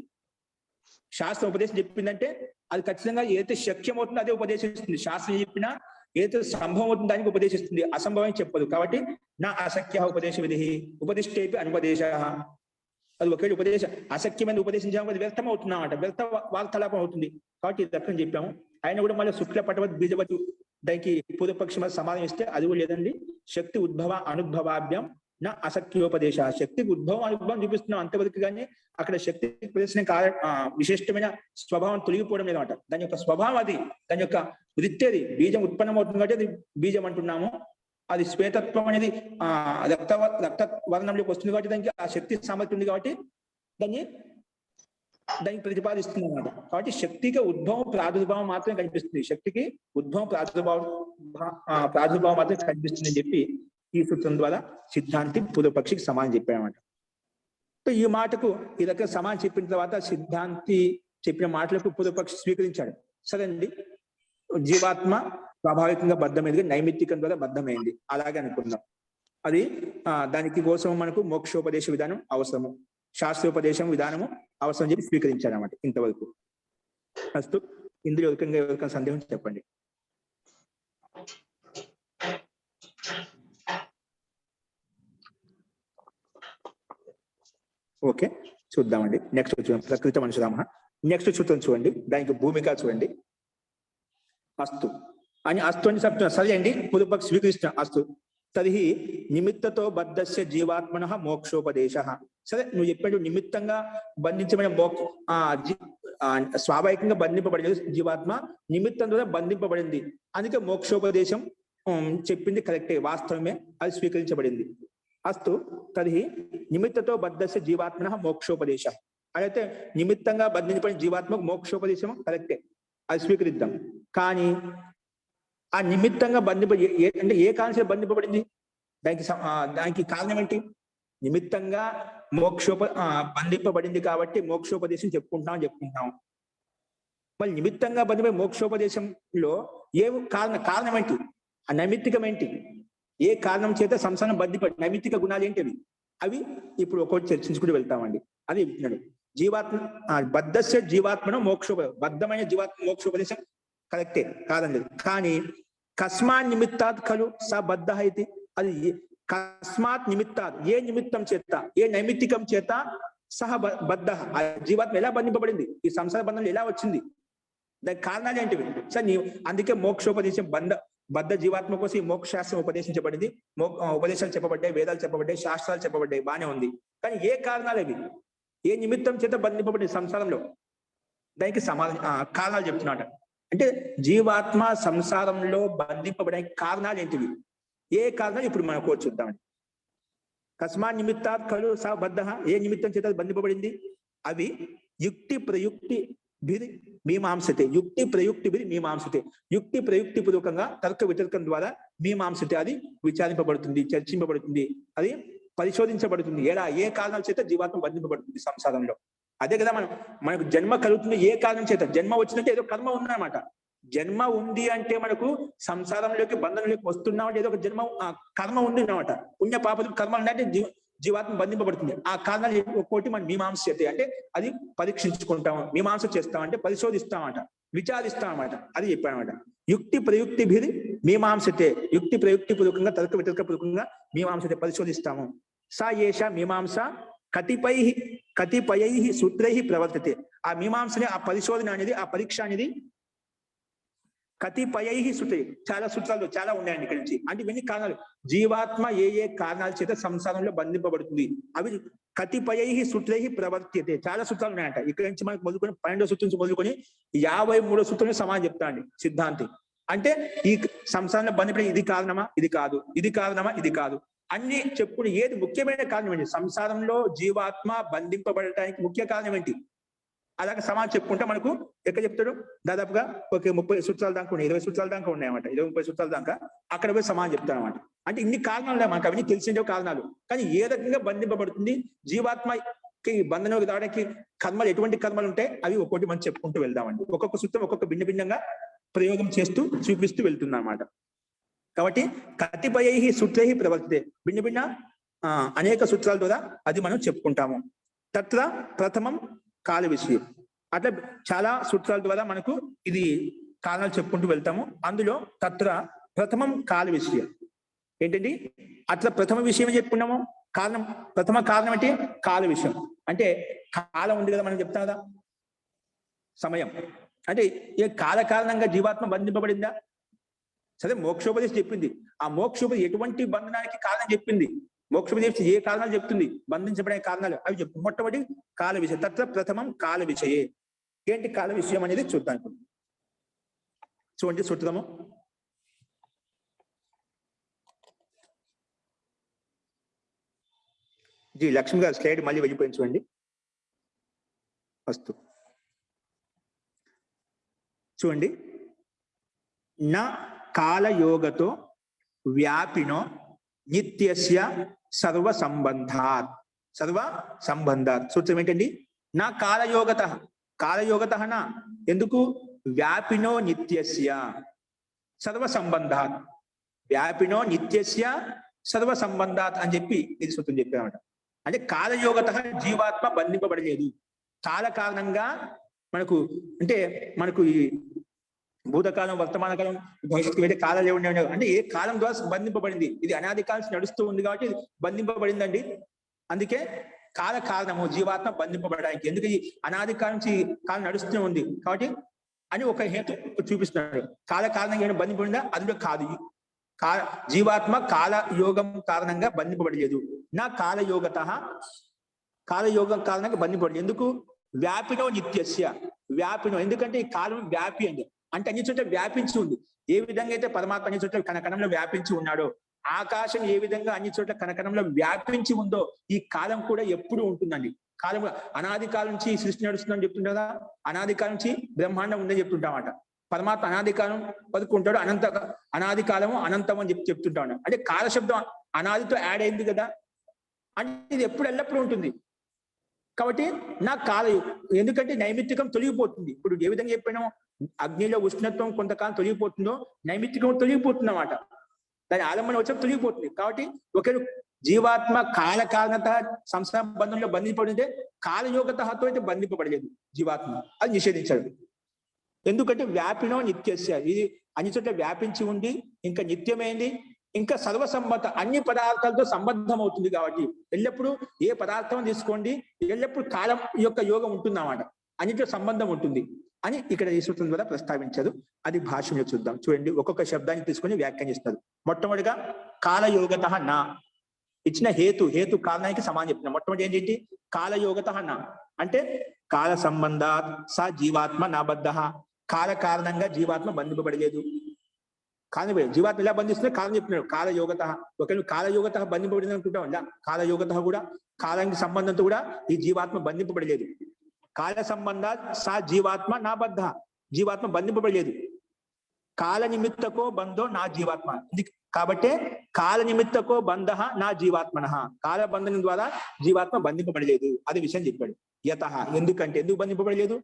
శాస్త్రం ఉపదేశం చెప్పిందంటే అది ఖచ్చితంగా ఏదైతే శక్యం అవుతుందో అదే ఉపదేశిస్తుంది. శాస్త్రం చెప్పినా ఏదైతే సంభవం అవుతుందో దానికి ఉపదేశిస్తుంది, అసంభవం చెప్పదు. కాబట్టి నా అసఖ్య ఉపదేశ విధి ఉపదిష్టేపి అనుపదేశ, అది ఒకే ఉపదేశం. అసఖ్యమైన ఉపదేశించాము, అది వ్యర్థం అవుతుందన్నమాట, వ్యర్థ వార్తాలాపం అవుతుంది. కాబట్టి ఇది రకం చెప్పాము. ఆయన కూడా మళ్ళీ శుక్ల పటవత్ బీజవత్ దానికి పూర్వపక్షం సమాధానం ఇస్తే అది కూడా లేదండి. శక్తి ఉద్భవ అనుద్భవాభ్యం నా అసఖ్యోపదేశ, శక్తికి ఉద్భవం అనుభవం చూపిస్తున్నాం అంతవరకు, కానీ అక్కడ శక్తి ప్రదర్శన విశిష్టమైన స్వభావం తొలగిపోవడం లేదన్నమాట. దాని యొక్క స్వభావం అది, దాని యొక్క వృత్తి అది. బీజం ఉత్పన్నం అవుతుంది కాబట్టి అది బీజం అంటున్నాము. అది శ్వేతత్వం అనేది రక్త వర్ణంలోకి వస్తుంది కాబట్టి దానికి ఆ శక్తి సామర్థ్యం ఉంది కాబట్టి దానికి ప్రతిపాదిస్తుంది అన్నమాట. కాబట్టి శక్తికి ఉద్భవం ప్రాదుర్భావం మాత్రమే కనిపిస్తుంది, శక్తికి ఉద్భవం ప్రాదుర్భావం మాత్రమే కనిపిస్తుంది అని చెప్పి ఈ సూత్రం ద్వారా సిద్ధాంతి పూర్వపక్షికి సమానం చెప్పాడనమాట. ఈ మాటకు ఈ రకంగా సమానం చెప్పిన తర్వాత సిద్ధాంతి చెప్పిన మాటలకు పూర్వపక్షి స్వీకరించాడు. సరే అండి, జీవాత్మ స్వాభావికంగా బద్ధమైంది, నైమిత్తికం ద్వారా బద్ధమైంది అలాగే అనుకుందాం. అది దానికి కోసం మనకు మోక్షోపదేశ విధానం అవసరము, శాస్త్రోపదేశం విధానము అవసరం చెప్పి స్వీకరించాడు అన్నమాట. ఇంతవరకు అస్తు. ఇందులో ఎవరికైనా సందేహం చెప్పండి. ఓకే, చూద్దామండి. నెక్స్ట్ చూద్దాం. ప్రకృతి మనుషురామ నెక్స్ట్ సూత్రం చూడండి, దానికి భూమిక చూడండి. అస్తు అని అస్తు అని చెప్తున్నా. సరే అండి, పూర్వపక్ష స్వీకరిస్తున్నా. అస్తు తరిహి నిమిత్తతో బద్ధస్య జీవాత్మన మోక్షోపదేశ. సరే, నువ్వు చెప్పాడు నిమిత్తంగా బంధించబడిన స్వాభావికంగా బంధింపబడింది జీవాత్మ, నిమిత్తం ద్వారా బంధింపబడింది, అందుకే మోక్షోపదేశం చెప్పింది కరెక్టే, వాస్తవమే, అది స్వీకరించబడింది. అస్తు తర్హి నిమిత్తతో బద్ధస్య జీవాత్మన మోక్షోపదేశ. అయితే నిమిత్తంగా బంధించబడిన జీవాత్మకు మోక్షోపదేశం కరెక్టే, అది స్వీకరిద్దాం. కానీ ఆ నిమిత్తంగా అంటే ఏ కారణం బంధింపబడింది, దానికి కారణం ఏంటి? నిమిత్తంగా బంధింపబడింది కాబట్టి మోక్షోపదేశం చెప్పుకుంటున్నాం. మళ్ళీ నిమిత్తంగా బంధింపబడి మోక్షోపదేశంలో కారణం ఏంటి? ఆ నైమిత్తికం ఏంటి? ఏ కారణం చేత సంసారం బంధిపడి నైమిత్తిక గుణాలు ఏంటి? అవి ఇప్పుడు ఒక్కొక్కటి చర్చించుకుంటూ వెళ్తామండి. అది బద్ధస్య జీవాత్మను బద్ధమైన జీవాత్మ మోక్షోపదేశం కరెక్టే, కాదండి. కానీ కస్మాత్ నిమిత్తాత్ ఖలు స బద్ధ అయితే, అది కస్మాత్ నిమిత్తాత్, ఏ నిమిత్తం చేత, ఏ నైమిత్తికం చేత సహ బద్ధ, ఆ జీవాత్మ ఎలా బంధింపబడింది, ఈ సంసార బంధంలో ఎలా వచ్చింది, దానికి కారణాలు ఏంటివి? సార్ అందుకే మోక్షోపదేశం బద్ధ జీవాత్మ కోసం ఈ మోక్ష శాస్త్రం ఉపదేశించబడింది, ఉపదేశాలు చెప్పబడ్డాయి, వేదాలు చెప్పబడ్డాయి, శాస్త్రాలు చెప్పబడ్డాయి, బానే ఉంది. కానీ ఏ కారణాలు అవి, ఏ నిమిత్తం చేత బంధింపబడింది సంసారంలో, దానికి కారణాలు చెప్తున్నాడు. అంటే జీవాత్మ సంసారంలో బంధింపబడడానికి కారణాలు ఏంటివి, ఏ కారణాలు ఇప్పుడు మనం కోర్టు చూద్దామండి. కస్మా నిమిత్తాత్ ఖలు స బద్ధ, ఏ నిమిత్తం చేత బంధింపబడింది, అవి యుక్తి ప్రయుక్తి మీమాంసతే, యుక్తి ప్రయుక్తి మీమాంసతే, యుక్తి ప్రయుక్తి పూర్వకంగా తర్క వితర్కం ద్వారా మీమాంసతే, అది విచారింపబడుతుంది, చర్చింపబడుతుంది, అది పరిశోధించబడుతుంది. ఏ కారణాల చేత జీవాత్మ బంధింపబడుతుంది సంసారంలో. అదే కదా మనకు జన్మ కలుగుతుంది ఏ కారణం చేత, జన్మ వచ్చిందంటే ఏదో కర్మ ఉందన్నమాట. జన్మ ఉంది అంటే మనకు సంసారంలోకి బంధంలోకి వస్తున్నామంటే ఏదో ఒక జన్మ కర్మ ఉంది అన్నమాట. పుణ్య పాప కర్మ అంటే జీవాత్మ బంధింపబడుతుంది. ఆ కారణాలు ఒక్కోటి మనం మీమాంసతే అంటే అది పరీక్షించుకుంటాం, మీమాంస చేస్తామంటే పరిశోధిస్తామంట, విచారిస్తామన్నమాట, అది చెప్పానమాట. యుక్తి ప్రయుక్తి మీమాంసతే, యుక్తి ప్రయుక్తి పూర్వకంగా తర్క వితర్క పూర్వకంగా మీమాంసతే పరిశోధిస్తాము. సా ఏష మీమాంస కతిపయై సూత్రై ప్రవర్తతే. ఆ మీమాంసని, ఆ పరిశోధన అనేది, ఆ పరీక్ష అనేది కతిపయై సూత్రై, చాలా సూత్రాలు చాలా ఉన్నాయండి ఇక్కడి నుంచి. అంటే ఇవన్నీ కారణాలు, జీవాత్మ ఏ కారణాల చేత సంసారంలో బంధింపబడుతుంది, అవి కతిపయై సూత్రై ప్రవర్తతే, చాలా సూత్రాలు ఉన్నాయంట. ఇక్కడి నుంచి మనకు మొదలుకొని 12వ సూత్రం నుంచి మొదలుకొని 53వ సూత్రం సమానం చెప్తా అండి సిద్ధాంతి. అంటే ఈ సంసారంలో బంధింపడే ఇది కారణమా, ఇది కాదు, ఇది కారణమా, ఇది కాదు, అన్ని చెప్పుకుని ఏది ముఖ్యమైన కారణం ఏంటి, సంసారంలో జీవాత్మ బంధింపబడటానికి ముఖ్య కారణం ఏంటి, అలాగే సమాజం చెప్పుకుంటే మనకు ఎక్కడ చెప్తాడు, దాదాపుగా ఒక 30 సూత్రాల దాకా ఉన్నాయి, 20 సూత్రాల దాకా ఉన్నాయన్నమాట, 20-30 సూత్రాల దాకా అక్కడ పోయి సమాజం చెప్తాను అనమాట. అంటే ఇన్ని కారణాలు మనకు అవన్నీ తెలిసిండే కారణాలు. కానీ ఏ రకంగా బంధింపబడుతుంది జీవాత్మకి, బంధనంలోకి రావడానికి కర్మలు, ఎటువంటి కర్మలు ఉంటాయి, అవి ఒక్కొక్కటి మనం చెప్పుకుంటూ వెళ్దామండి. ఒక్కొక్క సూత్రం ఒక్కొక్క భిన్నంగా ప్రయోగం చేస్తూ చూపిస్తూ వెళ్తున్నా అన్నమాట. కాబట్టి కతిపయై సూత్రై ప్రవర్తతే, భిన్న అనేక సూత్రాల ద్వారా అది మనం చెప్పుకుంటాము. తత్ర ప్రథమం కాల విషయం, అట్లా చాలా సూత్రాల ద్వారా మనకు ఇది కారణాలు చెప్పుకుంటూ వెళ్తాము. అందులో తత్ర ప్రథమం కాల విషయం ఏంటండి, అట్లా ప్రథమ విషయం చెప్పుకున్నాము. కారణం, ప్రథమ కారణం అంటే కాల విషయం, అంటే కాలం ఉంది కదా మనం చెప్తాం కదా, సమయం. అంటే ఏ కాల కారణంగా జీవాత్మ బంధింపబడిందా? సరే, మోక్షోపదేశం చెప్పింది, ఆ మోక్షోపదేశం ఎటువంటి బంధనానికి కారణం చెప్పింది, మోక్షోపదేశం ఏ కారణాలు చెప్తుంది, బంధించబడే కారణాలు అవి చెప్తుంది. మొట్టమొదటి కాల విషయం, తత్ర ప్రథమం కాల విషయే. ఏంటి కాల విషయం అనేది చూద్దాం. చూడండి సూత్రము, జీ లక్ష్మి గారు స్లైడ్ మళ్ళీ వెళ్ళిపోయించండి. వస్తు చూడండి, నా కాలయోగతో వ్యాపినో నిత్యస్య సర్వ సంబంధాత్. సూత్రం ఏంటండి, నా కాలయోగత నా ఎందుకు, వ్యాపినో నిత్యస్య సర్వ సంబంధాత్, వ్యాపినో నిత్యస్య సర్వ సంబంధాత్ అని చెప్పి ఇది సూత్రం చెప్పామట. అంటే కాలయోగత జీవాత్మ బంధింపబడలేదు, కాల కారణంగా మనకు, అంటే మనకు ఈ భూతకాలం, వర్తమాన కాలం, భవిష్యత్తు వేరే కాలాలు ఏమి ఉండవు. అంటే ఏ కాలం ద్వారా బంధింపబడింది, ఇది అనాది కాలం నడుస్తూ ఉంది కాబట్టి బంధింపబడిందండి. అందుకే కాల కారణము జీవాత్మ బంధింపబడడానికి, ఎందుకు ఈ అనాది కాలం నుంచి కాలం నడుస్తూనే ఉంది కాబట్టి అని ఒక హేతు చూపిస్తున్నాడు. కాల కారణంగా ఏమైనా బంధింపబడిందా, అందులో కాదు, జీవాత్మ కాలయోగం కారణంగా బంధింపబడలేదు. నా కాలయోగం కారణంగా బంధింపబడలేదు. ఎందుకు, వ్యాపినో నిత్యస్య, వ్యాపినో ఎందుకంటే ఈ కాలం వ్యాపి అండి, అంటే అన్ని చోట్ల వ్యాపించి ఉంది. ఏ విధంగా అయితే పరమాత్మ అన్ని చోట్ల కణకణంలో వ్యాపించి ఉన్నాడో, ఆకాశం ఏ విధంగా అన్ని చోట్ల కణకణంలో వ్యాపించి ఉందో, ఈ కాలం కూడా ఎప్పుడు ఉంటుందండి. కాలం అనాది కాలం నుంచి ఈ సృష్టి నడుస్తుందని చెప్తుంటా కదా, అనాది కాలం నుంచి బ్రహ్మాండం ఉందని చెప్తుంటామట. పరమాత్మ అనాది కాలం బతుకుంటాడు, అనాది కాలము అనంతం అని చెప్తుంటాడు. అంటే కాలశబ్దం అనాదితో యాడ్ అయింది కదా, అంటే ఇది ఎప్పుడు ఎల్లప్పుడూ ఉంటుంది. కాబట్టి నా ఎందుకంటే నైమిత్తికం తొలగిపోతుంది. ఇప్పుడు ఏ విధంగా చెప్పినాం, అగ్నిలో ఉష్ణత్వం కొంతకాలం తొలగిపోతుందో నైమిత్తికం తొలగిపోతుంది అన్నమాట. దాని ఆలంబన వచ్చి తొలగిపోతుంది. కాబట్టి ఒకరు జీవాత్మ కాల కారణత సంసార బంధంలో బంధింపబడితే కాలయోగతతో అయితే బంధింపబడలేదు జీవాత్మ, అది నిషేధించాడు. ఎందుకంటే వ్యాపినో నిత్యస్య, ఇది అన్ని చోట్ల వ్యాపించి ఉండి ఇంకా నిత్యమైంది, ఇంకా సర్వసంబద్ధ అన్ని పదార్థాలతో సంబద్ధం అవుతుంది. కాబట్టి ఎల్లప్పుడూ ఏ పదార్థం తీసుకోండి ఎల్లప్పుడూ కాలం యొక్క యోగం ఉంటుందన్నమాట, అన్నిటితో సంబంధం ఉంటుంది అని ఇక్కడ ఈ సూత్రం ద్వారా ప్రస్తావించారు. అది భాష్యంలో చూద్దాం. చూడండి, ఒక్కొక్క శబ్దాన్ని తీసుకొని వ్యాఖ్యానిస్తారు. మొట్టమొదటిగా కాలయోగత నా, ఇచ్చిన హేతు కారణానికి సమానం చెప్తున్నా. మొట్టమొదటి ఏంటి, కాలయోగత నా అంటే కాల సంబంధాత్ స జీవాత్మ నా బద్ధ, కాల కారణంగా జీవాత్మ బంధింపబడలేదు. జీవాత్మ ఎలా బంధిస్తుంది కాలం చెప్తున్నాడు. కాలయోగత, ఒకవేళ కాలయోగత బంధింపబడింది అనుకుంటాం, ఇలా కాలయోగత కూడా కాలానికి సంబంధంతో కూడా ఈ జీవాత్మ బంధింపబడలేదు. కాల సంబంధ సా జీవాత్మ నా బద్ధ, జీవాత్మ బంధింపబడలేదు. కాల నిమిత్తకో బంధో నా జీవాత్మ, కాబట్టే కాల నిమిత్తకో బంధ నా జీవాత్మన, కాల బంధనం ద్వారా జీవాత్మ బంధింపబడలేదు. అది విషయం చెప్పాడు. యత, ఎందుకు బంధింపబడలేదు,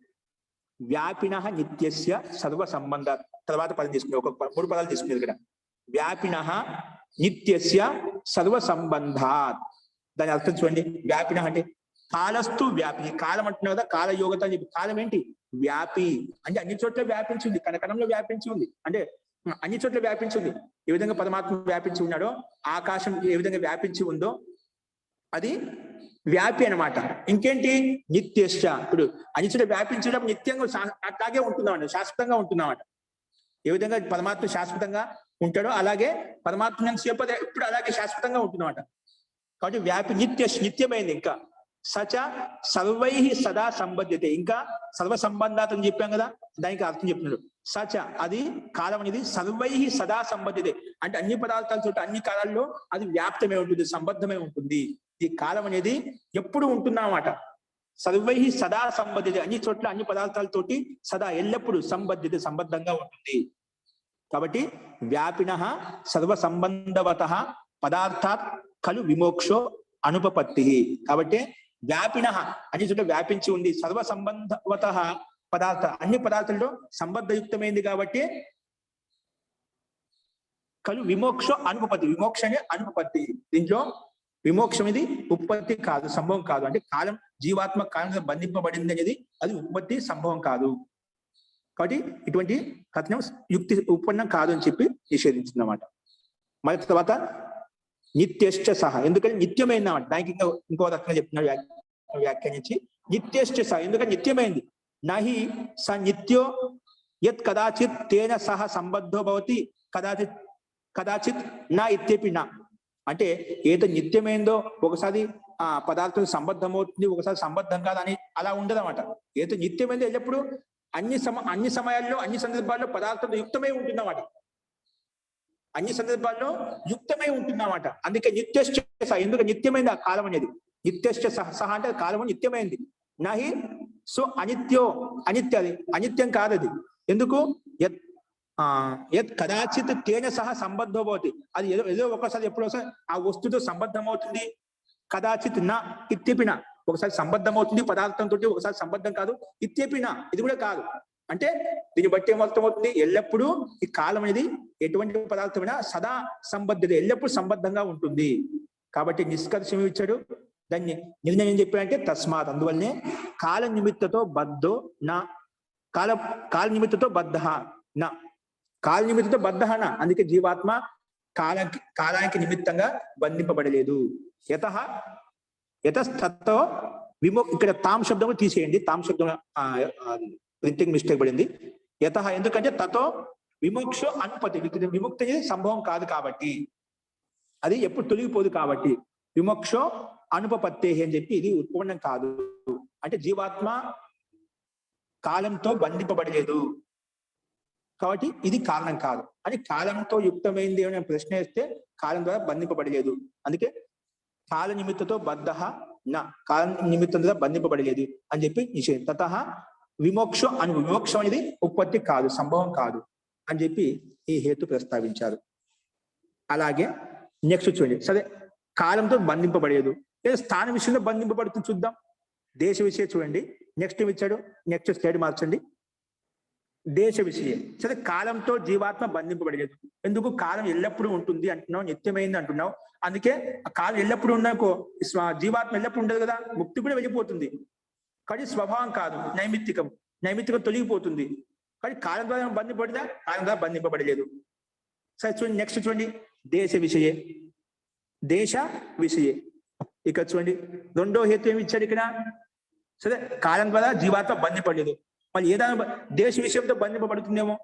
వ్యాపిన నిత్యస్య సర్వ సంబంధ. తర్వాత పదం తీసుకునే ఒక 3 పదాలు తీసుకునేది ఇక్కడ. వ్యాపిన నిత్యస్య సర్వ సంబంధాత్, దాని అర్థం చూడండి. వ్యాపిన అంటే కాలస్తు వ్యాపి, కాలం అంటున్నావు కదా, కాలయోగత అని చెప్పి. కాలం ఏంటి, వ్యాపి అంటే అన్ని చోట్ల వ్యాపించి ఉంది, కణకణంలో వ్యాపించి ఉంది, అంటే అన్ని చోట్ల వ్యాపించి ఉంది. ఏ విధంగా పరమాత్మ వ్యాపించి ఉన్నాడో, ఆకాశం ఏ విధంగా వ్యాపించి ఉందో అది వ్యాపి అన్నమాట. ఇంకేంటి, నిత్యశ్చ, ఇప్పుడు అన్ని చోట్ల వ్యాపించడం నిత్యంగా అట్లాగే ఉంటుందన్నమాట, శాశ్వతంగా ఉంటుందన్నమాట. ఏ విధంగా పరమాత్మ శాశ్వతంగా ఉంటాడో అలాగే పరమాత్మ ఇప్పుడు అలాగే శాశ్వతంగా ఉంటుందన్నమాట. కాబట్టి వ్యాపి నిత్యమైంది. ఇంకా సచ సర్వై సదా సంబద్ధ్యతే, ఇంకా సర్వ సంబంధాత అని చెప్పాం కదా, దానికి అర్థం చెప్తున్నాడు. సచ అది కాలం అనేది సర్వై సదా సంబద్ధ్యతే అంటే అన్ని పదార్థాల చోట అన్ని కాలాల్లో అది వ్యాప్తమై ఉంటుంది, సంబద్ధమై ఉంటుంది. ఈ కాలం అనేది ఎప్పుడు ఉంటుందన్నమాట. సర్వై సదా సంబద్ధ్యతే, అన్ని చోట్ల అన్ని పదార్థాలతోటి సదా ఎల్లప్పుడు సంబద్ధ్యత సంబద్ధంగా ఉంటుంది. కాబట్టి వ్యాపిన సర్వ సంబంధవత పదార్థాత్ ఖలు విమోక్షో అనుపపత్తి. కాబట్టి వ్యాపిన అన్ని చోట్ల వ్యాపించి ఉంది, సర్వ సంబంధవత పదార్థ అన్ని పదార్థాలతో సంబద్ధయుక్తమైంది కాబట్టి ఖలు విమోక్షో అనుపపత్తి. విమోక్ష అనే అనుపపత్తి, దీంట్లో విమోక్షం ఇది ఉత్పత్తి కాదు, సంభవం కాదు. అంటే కాలం జీవాత్మ కాలంలో బంధింపబడింది అనేది అది ఉత్పత్తి సంభవం కాదు. కాబట్టి ఇటువంటి కథనం యుక్తి ఉత్పన్నం కాదు అని చెప్పి నిషేధించింది అన్నమాట. మరి తర్వాత నిత్యశ్చ సహా, ఎందుకంటే నిత్యమైంది అన్నమాట. దానికి ఇంకో రకంగా చెప్తున్నాడు వ్యాఖ్యానించి, నిత్యశ్చ సహా ఎందుకంటే నిత్యమైంది. నహి స నిత్యో యత్ కదాచిత్ తేన సహ సంబద్ధో భవతి కదాచిత్ నా ఇత్యపి నా, అంటే ఏదో నిత్యమైందో ఒకసారి ఆ పదార్థం సంబద్ధం అవుతుంది, ఒకసారి సంబద్ధం కాదని అలా ఉండదు అన్నమాట. ఏదో నిత్యమైందో ఎల్లప్పుడు అన్ని సమయాల్లో అన్ని సందర్భాల్లో పదార్థం యుక్తమై ఉంటుందన్నమాట, అన్ని సందర్భాల్లో యుక్తమై ఉంటుందన్నమాట. అందుకే నిత్యశ్చ సహ, ఎందుకు నిత్యమైంది ఆ కాలం అనేది. నిత్యశ్చ సహ అంటే కాలం నిత్యమైంది. నహి సో అనిత్యది అనిత్యం కాదది. ఎందుకు, యత్ కదాచిత్ తేన సహ సంబద్ధో భవతి, అది ఏదో ఒకసారి ఎప్పుడో ఆ వస్తువుతో సంబద్ధం అవుతుంది. కదాచిత్ నా ఇత్యపిన, ఒకసారి సంబద్ధం అవుతుంది పదార్థంతో, ఒకసారి సంబద్ధం కాదు. ఇత్యపిన ఇది కూడా కాదు. అంటే దీన్ని బట్టి ఏమర్థమవుతుంది, ఎల్లప్పుడూ ఈ కాలం అనేది ఎటువంటి పదార్థమైనా సదా సంబద్ధత, ఎల్లప్పుడూ సంబద్ధంగా ఉంటుంది. కాబట్టి నిష్కర్షం ఇచ్చాడు. దాన్ని నిర్ణయం ఏం చెప్పాడంటే తస్మాత్, అందువల్లనే కాల నిమిత్తతో బద్ధో నా, కాల నిమిత్తతో బద్ధ నా, కాల నిమిత్తతో బద్ధ నా, అందుకే జీవాత్మ కాలానికి నిమిత్తంగా బంధింపబడలేదు. యతస్తతో ఇక్కడ తాం శబ్దం తీసేయండి, తాం శబ్దం ప్రింటింగ్ మిస్టేక్ పడింది. ఎందుకంటే తతో విమోక్షో అనుపతి, విముక్తి అనేది సంభవం కాదు కాబట్టి, అది ఎప్పుడు తొలగిపోదు కాబట్టి. విమోక్షో అనుపపత్తే అని చెప్పి ఇది ఉత్పన్నం కాదు. అంటే జీవాత్మ కాలంతో బంధింపబడలేదు. కాబట్టి ఇది కారణం కాదు అని కాలంతో యుక్తమైంది అనే ప్రశ్న వేస్తే కాలం ద్వారా బంధింపబడలేదు. అందుకే కాల నిమిత్తతో బద్ధ నా కాల నిమిత్తం ద్వారా బంధింపబడలేదు అని చెప్పి నిషేధం. తత విమోక్షం అని విమోక్షం అనేది ఉత్పత్తి కాదు, సంభవం కాదు అని చెప్పి ఈ హేతు ప్రస్తావించారు. అలాగే నెక్స్ట్ చూడండి, సరే కాలంతో బంధింపబడలేదు, లేదా స్థాన విషయంలో బంధింపబడుతుంది చూద్దాం. దేశ విషయం చూడండి, నెక్స్ట్ ఇచ్చాడు, నెక్స్ట్ స్లైడ్ మార్చండి. దేశ విషయం, సరే కాలంతో జీవాత్మ బంధింపబడలేదు. ఎందుకు? కాలం ఎల్లప్పుడూ ఉంటుంది అంటున్నావు, నిత్యమైంది అంటున్నావు. అందుకే కాలం ఎల్లప్పుడూ ఉన్నాకో జీవాత్మ ఎల్లప్పుడు ఉండదు కదా, ముక్తి కూడా వెళ్ళిపోతుంది. కానీ స్వభావం కాదు, నైమిత్తికం. నైమిత్తికం తొలగిపోతుంది. కానీ కాలం ద్వారా బంధింపబడినా కాలం ద్వారా బంధింపబడలేదు. సరే చూడండి, నెక్స్ట్ చూడండి, దేశ విషయే. దేశ విషయే ఇక్కడ చూడండి, రెండో హేతు ఏమి ఇచ్చాడు ఇక్కడ? సరే కాలం ద్వారా జీవాత్మ బంధింపబడలేదు, మళ్ళీ ఏదైనా దేశ విషయంతో బంధింపబడుతుందేమో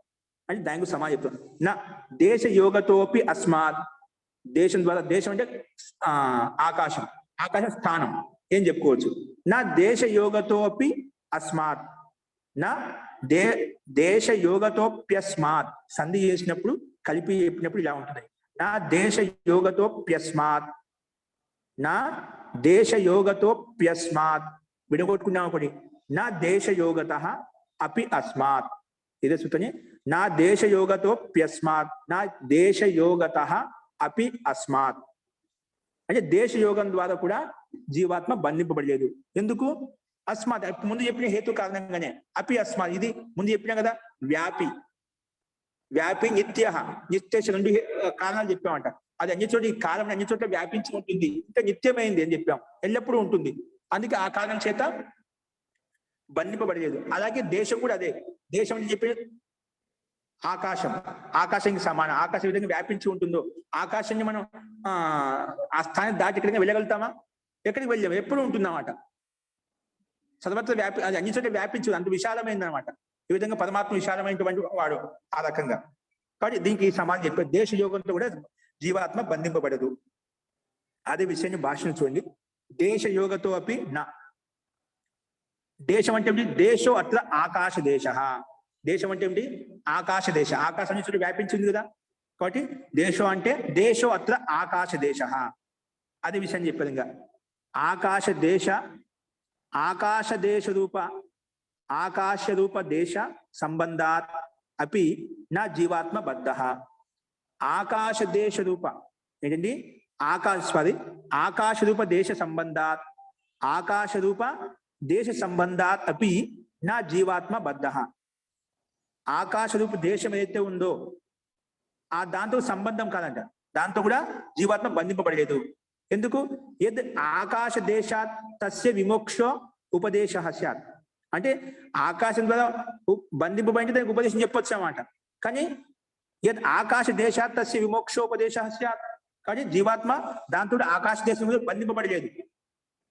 అని దానికి సమాజం చెప్తాను. నా దేశ యోగతోపి అస్మాత్, దేశం ద్వారా, దేశం అంటే ఆకాశం, ఆకాశం స్థానం ఏం చెప్పుకోవచ్చు. నా దేశ యోగతోపి అస్మాత్, నా దేశ యోగతోప్యస్మాత్, సంధి చేసినప్పుడు కలిపి చెప్పినప్పుడు ఇలా ఉంటుంది. నా దేశ యోగతోప్యస్మాత్, నా దేశ యోగతోప్యస్మాత్, విడగొట్టుకున్నాం ఒకటి. నా దేశ యోగత అపి అస్మాత్, ఇదే సూత్రమే. నా దేశ యోగతోప్యస్మాత్, నా దేశ యోగత అపి అస్మాత్ అంటే దేశ యోగం ద్వారా కూడా జీవాత్మ బంధింపబడలేదు. ఎందుకు? అస్మాత్ ముందు చెప్పిన హేతు కారణంగానే. అపి అస్మాత్ ఇది ముందు చెప్పినా కదా, వ్యాపి. వ్యాపి నిత్య, నిత్య రెండు కారణాలు చెప్పామంట. అది అన్ని చోట్ల, ఈ కాలం అన్ని చోట్ల వ్యాపించి ఉంటుంది, ఇంకా నిత్యమైంది అని చెప్పాం, ఎల్లప్పుడూ ఉంటుంది. అందుకే ఆ కారణం చేత బంధింపబడలేదు. అలాగే దేశం కూడా అదే. దేశం అని చెప్పి ఆకాశం, ఆకాశానికి సమానం. ఆకాశం విధంగా వ్యాపించి ఉంటుందో, ఆకాశాన్ని మనం ఆ స్థానం దాటి ఎక్కడికి వెళ్ళగలుగుతామా? ఎక్కడికి వెళ్ళాము, ఎప్పుడు ఉంటుందన్నమాట. సర్వత్ర వ్యాపి, అది అన్ని చోట్ల వ్యాపించదు, అంత విశాలమైంది అనమాట. ఈ విధంగా పరమాత్మ విశాలమైనటువంటి వాడు ఆ రకంగా. కాబట్టి దీనికి ఈ సమానం చెప్పే దేశ యోగంతో కూడా జీవాత్మ బంధింపబడదు. అదే విషయాన్ని భాషను చూడండి. దేశ యోగతో అపి నా, దేశం అంటే ఏమిటి? దేశో అత్ర ఆకాశ దేశ. దేశం అంటే ఏమిటి? ఆకాశ దేశ. ఆకాశం నుంచి వ్యాపించింది కదా, కాబట్టి దేశం అంటే దేశో అత్ర ఆకాశ దేశ. అదే విషయం చెప్పారు. ఇంకా ఆకాశ దేశ, ఆకాశ దేశ రూప, ఆకాశ రూప దేశ సంబంధాత్ అపి నా జీవాత్మ బద్ధ. ఆకాశ దేశ రూప ఏంటండి? ఆకాశ రూప దేశ సంబంధాత్, ఆకాశ రూప దేశ సంబంధాత్ అపి నా జీవాత్మ బద్ధ. ఆకాశ రూప దేశం ఏదైతే ఉందో ఆ దాంతో సంబంధం కాదంట, దాంతో కూడా జీవాత్మ బంధింపబడలేదు. ఎందుకు? యద్ ఆకాశ దేశాత్ తస్య విమోక్షో ఉపదేశ స్యాత్, అంటే ఆకాశం ద్వారా బంధింపబడి దానికి ఉపదేశం చెప్పొచ్చు అన్నమాట. కానీ యద్ ఆకాశ దేశాత్ తస్య విమోక్షోపదేశ స్యాత్, కానీ జీవాత్మ దాంతో ఆకాశ దేశం బంధింపబడలేదు.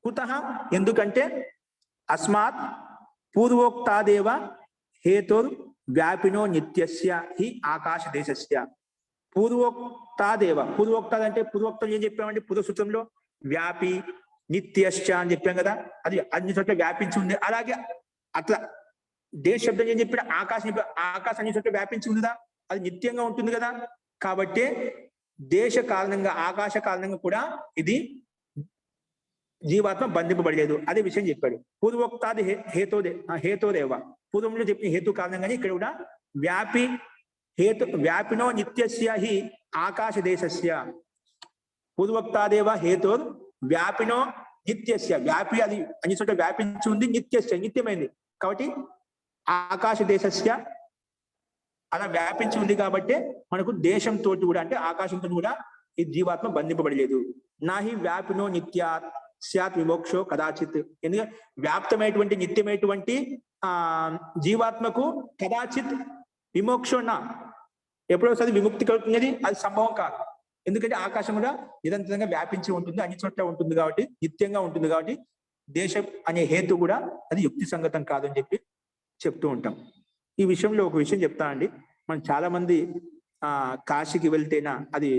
కుతః? ఎందుకంటే అస్మాత్ పూర్వోక్తాదేవ హేతుర్ వ్యాపినో నిత్యస్య హి ఆకాశ దేశస్య. పూర్వోక్తాదేవ, పూర్వోక్తాది అంటే పూర్వోక్తం ఏం చెప్పామంటే పూర్వసూత్రంలో వ్యాపి నిత్యశ్చ అని చెప్పాం కదా, అది అన్ని చోట్ల వ్యాపించి ఉంది. అలాగే అట్లా దేశ శబ్దం ఏం చెప్పిన ఆకాశం, ఆకాశం అన్ని చోట్ల వ్యాపించి ఉందిదా, అది నిత్యంగా ఉంటుంది కదా. కాబట్టి దేశ కారణంగా, ఆకాశ కారణంగా కూడా ఇది జీవాత్మ బంధింపబడలేదు. అదే విషయం చెప్పాడు. పూర్వోక్తాది హేతోదేవ, పూర్వంలో చెప్పిన హేతు కారణంగానే ఇక్కడ కూడా వ్యాపి హేతు వ్యాపినో నిత్యస్య హి ఆకాశ దేశస్య. పూర్వోక్తాదేవ హేతోర్ వ్యాపినో నిత్యస్య, వ్యాపి అది అన్ని చోట్ల వ్యాపించి ఉంది, నిత్యస్య నిత్యమైంది. కాబట్టి ఆకాశ దేశస్య అలా వ్యాపించి ఉంది కాబట్టి మనకు దేశంతో కూడా అంటే ఆకాశంతో కూడా ఈ జీవాత్మ బంధింపబడలేదు. నాహి వ్యాపినో నిత్యా స్యాత్ విమోక్షో కదాచిత్, ఎందుకంటే వ్యాప్తమైనటువంటి నిత్యమైనటువంటి జీవాత్మకు కదాచిత్ విమోక్షో నా, ఎప్పుడో ఒకసారి విముక్తి కలుగుతున్నది, అది సంభవం కాదు. ఎందుకంటే ఆకాశం కూడా నిరంతరంగా వ్యాపించి ఉంటుంది, అన్ని చోట్ల ఉంటుంది కాబట్టి, నిత్యంగా ఉంటుంది కాబట్టి దేశం అనే హేతు కూడా అది యుక్తి సంగతం కాదని చెప్పి చెప్తూ ఉంటాం. ఈ విషయంలో ఒక విషయం చెప్తానండి. మనం చాలా మంది కాశీకి వెళ్తేనా అది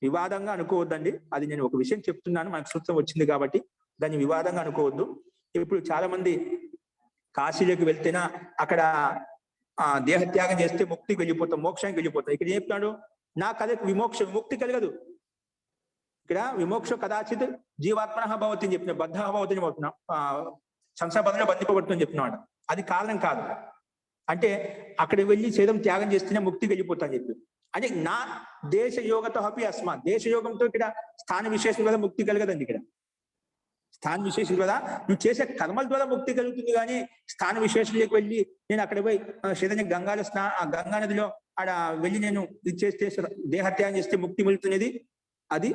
వివాదంగా అనుకోవద్దండి. అది నేను ఒక విషయం చెప్తున్నాను, మనకు సూత్రం వచ్చింది కాబట్టి దాన్ని వివాదంగా అనుకోవద్దు. ఇప్పుడు చాలా మంది కాశీలోకి వెళ్తేనా అక్కడ దేహత్యాగం చేస్తే ముక్తికి వెళ్ళిపోతాం, మోక్షానికి వెళ్ళిపోతాం. ఇక్కడ చెప్తున్నాడు నాకు అదే విముక్తి కలగదు. ఇక్కడ విమోక్ష కదాచిత్ జీవాత్మన భవతి అని చెప్పిన, బద్ధ భవతి అని చెప్తున్నా, సంసార బంధంలో బంధింపబడుతుందని చెప్తున్నాడు. అది కారణం కాదు. అంటే అక్కడికి వెళ్ళి శరీరం త్యాగం చేస్తేనే ముక్తికి వెళ్ళిపోతా అని చెప్పి. అంటే నా దేశ యోగతో హపి అస్మా, దేశ యోగంతో ఇక్కడ స్థాన విశేషం కదా ముక్తి కలగదండి. ఇక్కడ స్థాన విశేషం కదా నువ్వు చేసే కర్మల ద్వారా ముక్తి కలుగుతుంది, కానీ స్థాన విశేషంలోకి వెళ్ళి నేను అక్కడ పోయి శరీరం గంగాలో గంగా నదిలో ఆడ వెళ్ళి నేను ఇది చేస్తే దేహత్యాగం చేస్తే ముక్తి మిగులుతున్నది, అది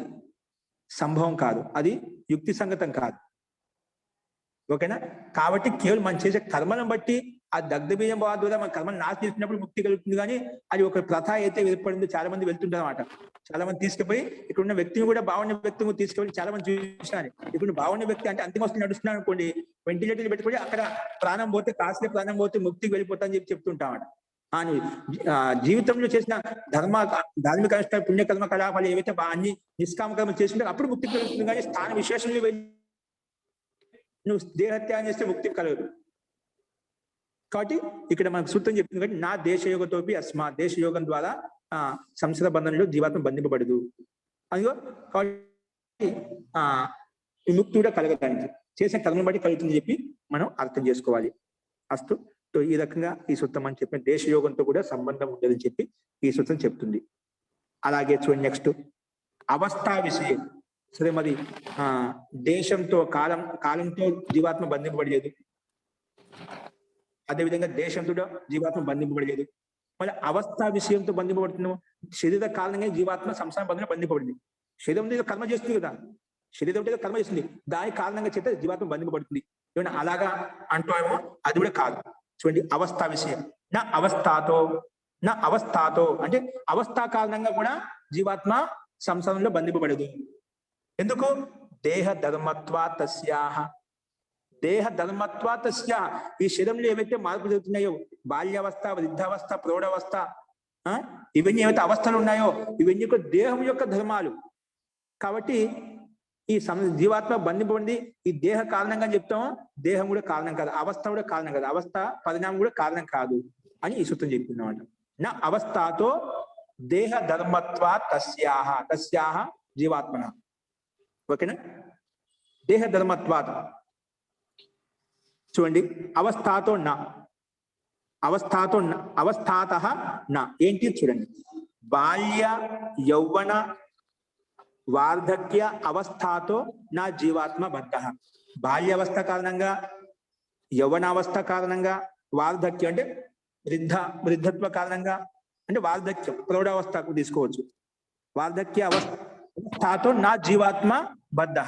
సంభవం కాదు, అది యుక్తి సంగతం కాదు. ఓకేనా? కాబట్టి కేవలం మనం చేసే కర్మలను బట్టి ఆ దగ్ధబీజం భావ ద్వారా మన కర్మను నాశనం చేసినప్పుడు ముక్తి కలుగుతుంది, కానీ అది ఒక ప్రథ అయితే ఏర్పడింది. చాలా మంది వెళ్తుంటారు అనమాట. చాలా మంది తీసుకుపోయి ఇక్కడ ఉన్న వ్యక్తిని కూడా, బాగున్న వ్యక్తిని తీసుకెళ్ళి చాలా మంది చూసినాను. ఇప్పుడు బాగున్న వ్యక్తి అంటే అంతిమ వస్తువు నడుస్తున్నాను అనుకోండి, వెంటిలేటర్లు పెట్టుకొని అక్కడ ప్రాణం పోతే, కాస్ట్లీ ప్రాణం పోతే ముక్తికి వెళ్ళిపోతా అని చెప్తుంటామాట. జీవితంలో చేసిన ధార్మిక అనుష్ఠాన పుణ్యకర్మ కళాపాలు ఏవైతే అన్ని నిష్కామకర్మ చేసిందో అప్పుడు ముక్తి కలుగుతుంది, కానీ స్థాన విశేషంలో వెళ్ళి నువ్వు దేహత్యాగం చేస్తే ముక్తి కలగదు. కాబట్టి ఇక్కడ మనకు సూత్రం చెప్తుంది కాబట్టి నా దేశయోగతోపి అస్మా, దేశయోగం ద్వారా సంసార బంధంలో జీవాత్మ బంధింపబడదు. అదిగో కాబట్టి విముక్తి కూడా కలగడానికి చేసిన కర్మను బట్టి కలుగుతుందని చెప్పి మనం అర్థం చేసుకోవాలి. అస్తు. ఈ రకంగా ఈ సూత్రం అని చెప్పిన దేశయోగంతో కూడా సంబంధం ఉండదని చెప్పి ఈ సూత్రం చెప్తుంది. అలాగే చూడండి నెక్స్ట్ అవస్థా విషయం. సరే, మరి దేశంతో కాలంతో జీవాత్మ బంధింపబడలేదు, అదేవిధంగా దేశంతో జీవాత్మ బంధింపబడలేదు. మళ్ళీ అవస్థా విషయంతో బంధింపబడుతున్నాము. శరీర కారణంగా జీవాత్మ సంసార బంధంలో బంధింపబడింది. శరీరం ఏదో కర్మ చేస్తుంది కదా, శరీరం ఏదో కర్మ చేస్తుంది, దాని కారణంగా చేత జీవాత్మ బంధింపబడుతుంది. ఏమైనా అలాగా అంటామో అది కూడా కాదు. చూడండి అవస్థా విషయం. నా అవస్థాతో అంటే అవస్థా కారణంగా కూడా జీవాత్మ సంసారంలో బంధింపబడదు. ఎందుకు? దేహ ధర్మత్వా తస్యాహ, దేహ ధర్మత్వా తస్యా. ఈ శరీరంలో ఏవైతే మార్పులు జరుగుతున్నాయో, బాల్యావస్థ, వృద్ధావస్థ, ప్రౌఢావస్థ, ఇవన్నీ ఏవైతే అవస్థలు ఉన్నాయో ఇవన్నీ కూడా దేహం యొక్క ధర్మాలు. కాబట్టి ఈ జీవాత్మ బంధింపబడింది ఈ దేహ కారణంగా చెప్తాము, దేహం కూడా కారణం కాదు, అవస్థ కూడా కారణం కాదు, అవస్థ పరిణామం కూడా కారణం కాదు అని ఈ సూత్రం చెప్తున్నామాట. నా అవస్థతో దేహ ధర్మత్వా తస్యాహ జీవాత్మన. ఓకేనా? దేహ ధర్మత్వాత చూడండి అవస్థాతో నా ఏంటి చూడండి. బాల్య యౌవన వార్ధక్య అవస్థాతో నా జీవాత్మ బద్ధ. బాల్యావస్థ కారణంగా, యౌవనావస్థ కారణంగా, వార్ధక్యం అంటే వృద్ధత్వ కారణంగా, అంటే వార్ధక్యం ప్రౌఢావస్థకు తీసుకోవచ్చు. వార్ధక్య అవస్థతో నా జీవాత్మ బద్ధ.